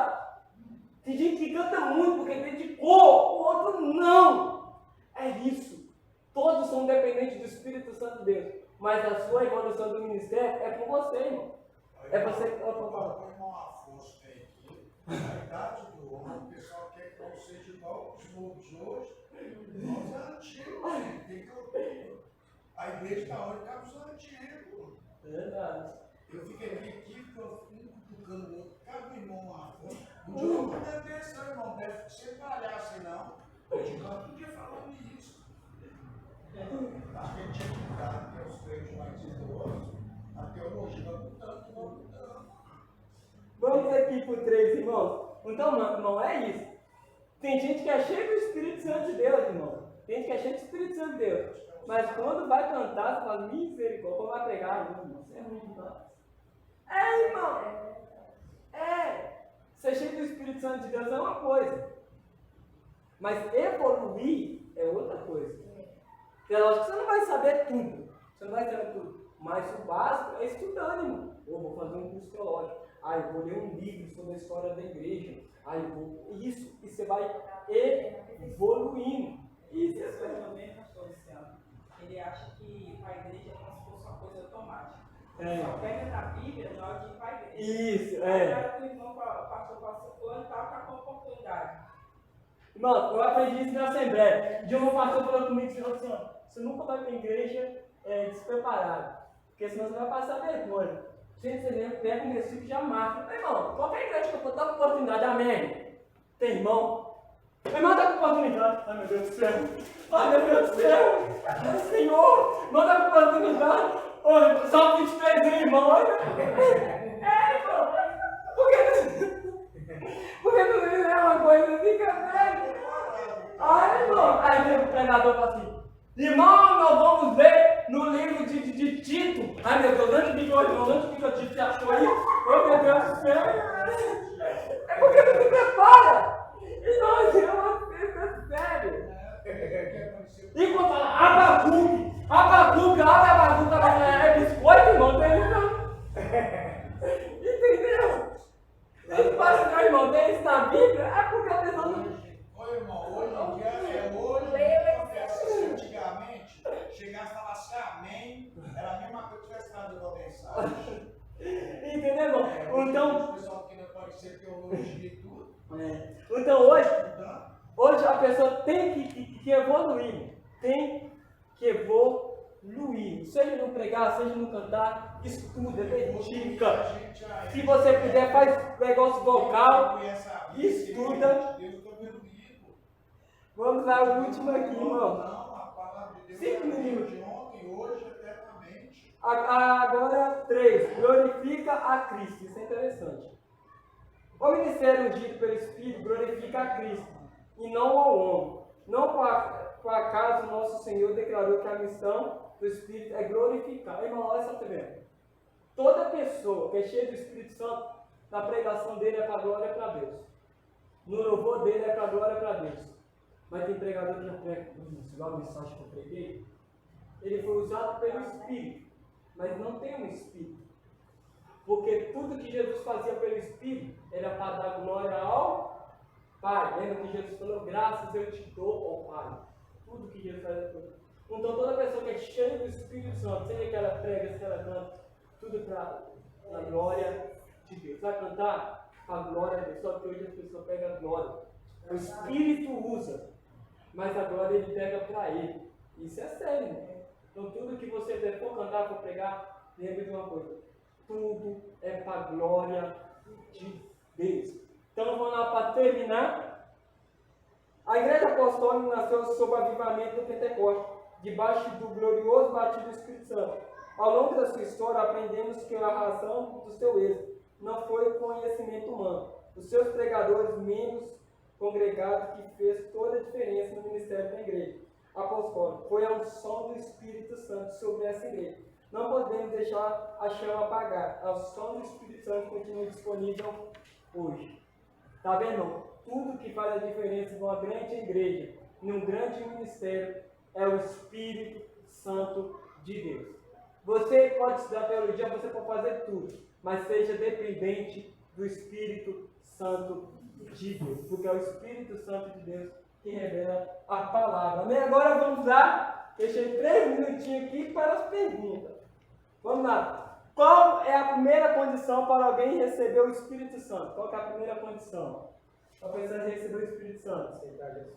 S1: Tem gente que canta muito porque dedicou, o outro não. É isso. Todos são dependentes do Espírito Santo de Deus. Mas a sua evolução do ministério é com você, irmão. É você que vai falar.
S5: O irmão Afonso tem aqui, a idade do homem, o pessoal quer que não seja igual os novos hoje. Nós é antigo, tem que ouvir. A igreja está hoje está os antigos.
S1: Verdade.
S5: Eu fiquei aqui porque eu fui cutucando o outro. Cadê o irmão Afonso? Um dia eu não deve ter seu irmão, deve ser palhaço assim, não. Eu digo, não podia falar nisso. Acho que ele tinha que dar, que é os três mais idosos, a teologia vai mudando.
S1: Vamos aqui para o 3, irmãos. Então, irmão, é isso. Tem gente que é cheio do Espírito Santo de Deus, irmão. Tem gente que é cheio do Espírito Santo de Deus. Mas quando vai cantar, você fala, misericórdia, quando vai pregar, irmão, isso é ruim demais. É, irmão. É. Ser cheio do Espírito Santo de Deus é uma coisa. Mas evoluir é outra coisa. É lógico que você não vai saber tudo. Você não vai saber tudo. Mas o básico é estudando, irmão. Eu vou fazer um curso teológico. Eu vou ler um livro sobre a história da igreja. Eu vou... Isso. E você vai evoluindo. Isso é
S2: coisa também, pastor Luciano. Ele acha que ir para a igreja é como se fosse uma coisa automática. Só pega na Bíblia na hora de ir para a igreja.
S1: Isso,
S2: Agora o irmão pastor fulano tal, está com oportunidade.
S1: Irmão, eu aprendi isso na Assembleia. De um pastor falou comigo assim, ó, você nunca vai para a igreja despreparado, porque senão você vai passar vergonha. Gente, você pega um versículo e já marca. Irmão, qualquer igreja que eu for, dá uma oportunidade, amém. Tem irmão. Meu irmão dá com oportunidade. Ai meu Deus do céu. Ai meu Deus do céu. Ai, Senhor, irmão dá com oportunidade. Oi, só 23 irmão. Irmão. Porque não é uma coisa, fica velho. Irmão. Aí tem um pregador fala assim, irmão, nós vamos ver no livro de Tito. Ai meu Deus, onde fica o irmão? Onde fica o Tito? Você achou aí? Oh meu Deus do céu. É porque não se prepara. E nós é uma coisa séria. E quando fala Abacuque, abre Abacuque, é biscoito, irmão, tem isso. Entendeu? Ele fala assim, irmão, tem isso na Bíblia? É porque a pessoa não...
S5: Ô irmão, hoje em dia hoje acontece antigamente, chegar e falar assim, amém, era a mesma coisa que tivesse dado uma mensagem.
S1: Entendeu, irmão? Então...
S5: O pessoal que não pode ser teologia e tudo.
S1: Então hoje a pessoa tem que evoluir. Tem que evoluir. Seja no pregar, seja no cantar, estuda, dedica. Se você puder, faz negócio vocal, estuda. Vamos lá, o último aqui, irmão.
S5: Não, a palavra de Deus
S1: 5 minutos.
S5: de ontem, hoje, eternamente.
S1: Agora 3. Glorifica a Cristo. Isso é interessante. O ministério ungido pelo Espírito glorifica a Cristo e não ao homem. Não por acaso nosso Senhor declarou que a missão do Espírito é glorificar. Irmão, olha só também. Toda pessoa que é cheia do Espírito Santo, na pregação dele é para a glória para Deus. No louvor dele é para a glória para Deus. Mas tem pregador que já prega, igual a mensagem que eu preguei, ele foi usado pelo Espírito. mas não tem um Espírito. Porque tudo que Jesus fazia pelo Espírito era para dar glória ao Pai. Lembra que Jesus falou, graças eu te dou, ó Pai. Tudo que Jesus fazia pelo Espírito. Então toda pessoa que é cheia do Espírito Santo, seja que ela prega, se ela canta, tudo para a glória de Deus. Vai cantar a glória de Deus, só que hoje a pessoa pega a glória. O Espírito usa, mas a glória ele pega para ele. Isso é sério, né? Então tudo que você for cantar, for pregar, lembre de uma coisa. Tudo é para a glória de Deus. Então vamos lá para terminar. A igreja apostólica nasceu sob o avivamento do Pentecostes, debaixo do glorioso batismo do Espírito Santo. Ao longo da sua história, aprendemos que a razão do seu êxito não foi conhecimento humano. Os seus pregadores, membros congregados, que fez toda a diferença no ministério da igreja apostólica. Foi a unção do Espírito Santo sobre essa igreja. Não podemos deixar a chama apagar. A unção do Espírito Santo continua disponível hoje. Está vendo? Tudo que faz a diferença numa grande igreja, num grande ministério, é o Espírito Santo de Deus. Você pode estudar teologia, você pode fazer tudo, mas seja dependente do Espírito Santo de Deus, porque é o Espírito Santo de Deus que revela a palavra. Amém? Agora vamos lá, deixei 3 minutinhos aqui para as perguntas. Vamos lá. Qual é a primeira condição para alguém receber o Espírito Santo? Qual é a primeira condição? Para a pessoa receber o Espírito Santo?
S3: Aceitar Jesus.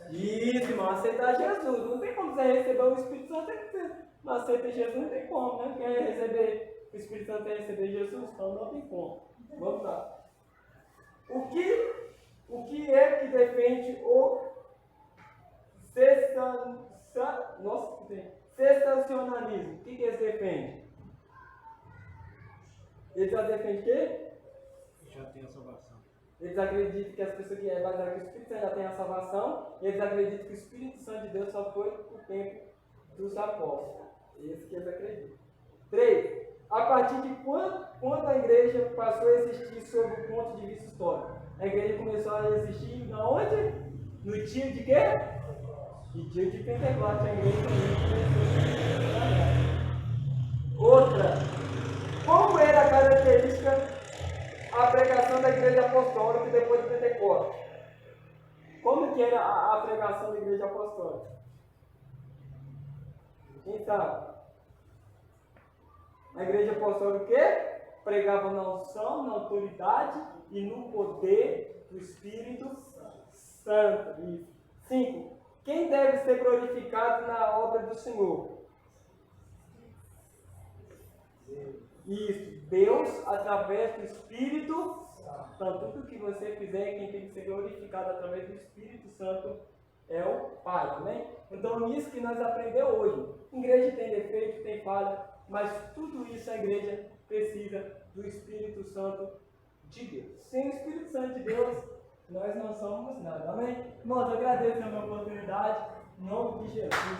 S1: Isso, irmão, aceitar Jesus. Não tem como você receber o Espírito Santo sem que você não aceita Jesus, não tem como, né? Quem receber o Espírito Santo é receber Jesus, então não tem como. Vamos lá. O que é que defende o cessacionalismo? O que eles defendem? Eles já defendem o quê?
S5: Já tem a salvação.
S1: Eles acreditam que as pessoas que é baseado que o Espírito Santo já tem a salvação, e eles acreditam que o Espírito Santo de Deus só foi o tempo dos apóstolos. Isso que eles acreditam. 3. A partir de quando a igreja passou a existir sob o ponto de vista histórico? A igreja começou a existir na onde? No dia de quê? No dia de Pentecostes. A igreja começou a existir. Outra. Como era a característica a pregação da igreja apostólica depois de Pentecostes? Como que era a pregação da igreja apostólica? Quem sabe? A igreja apostólica o quê? Pregava na unção, na autoridade e no poder do Espírito Santo. 5. Quem deve ser glorificado na obra do Senhor? Isso, Deus através do Espírito Santo. Tudo que você fizer, quem tem que ser glorificado através do Espírito Santo é o Pai, amém? Então, isso que nós aprendemos hoje. A igreja tem defeito, tem falha, mas tudo isso a igreja precisa do Espírito Santo de Deus. Sem o Espírito Santo de Deus, nós não somos nada, amém? Irmãos, eu agradeço a minha oportunidade, em nome de Jesus.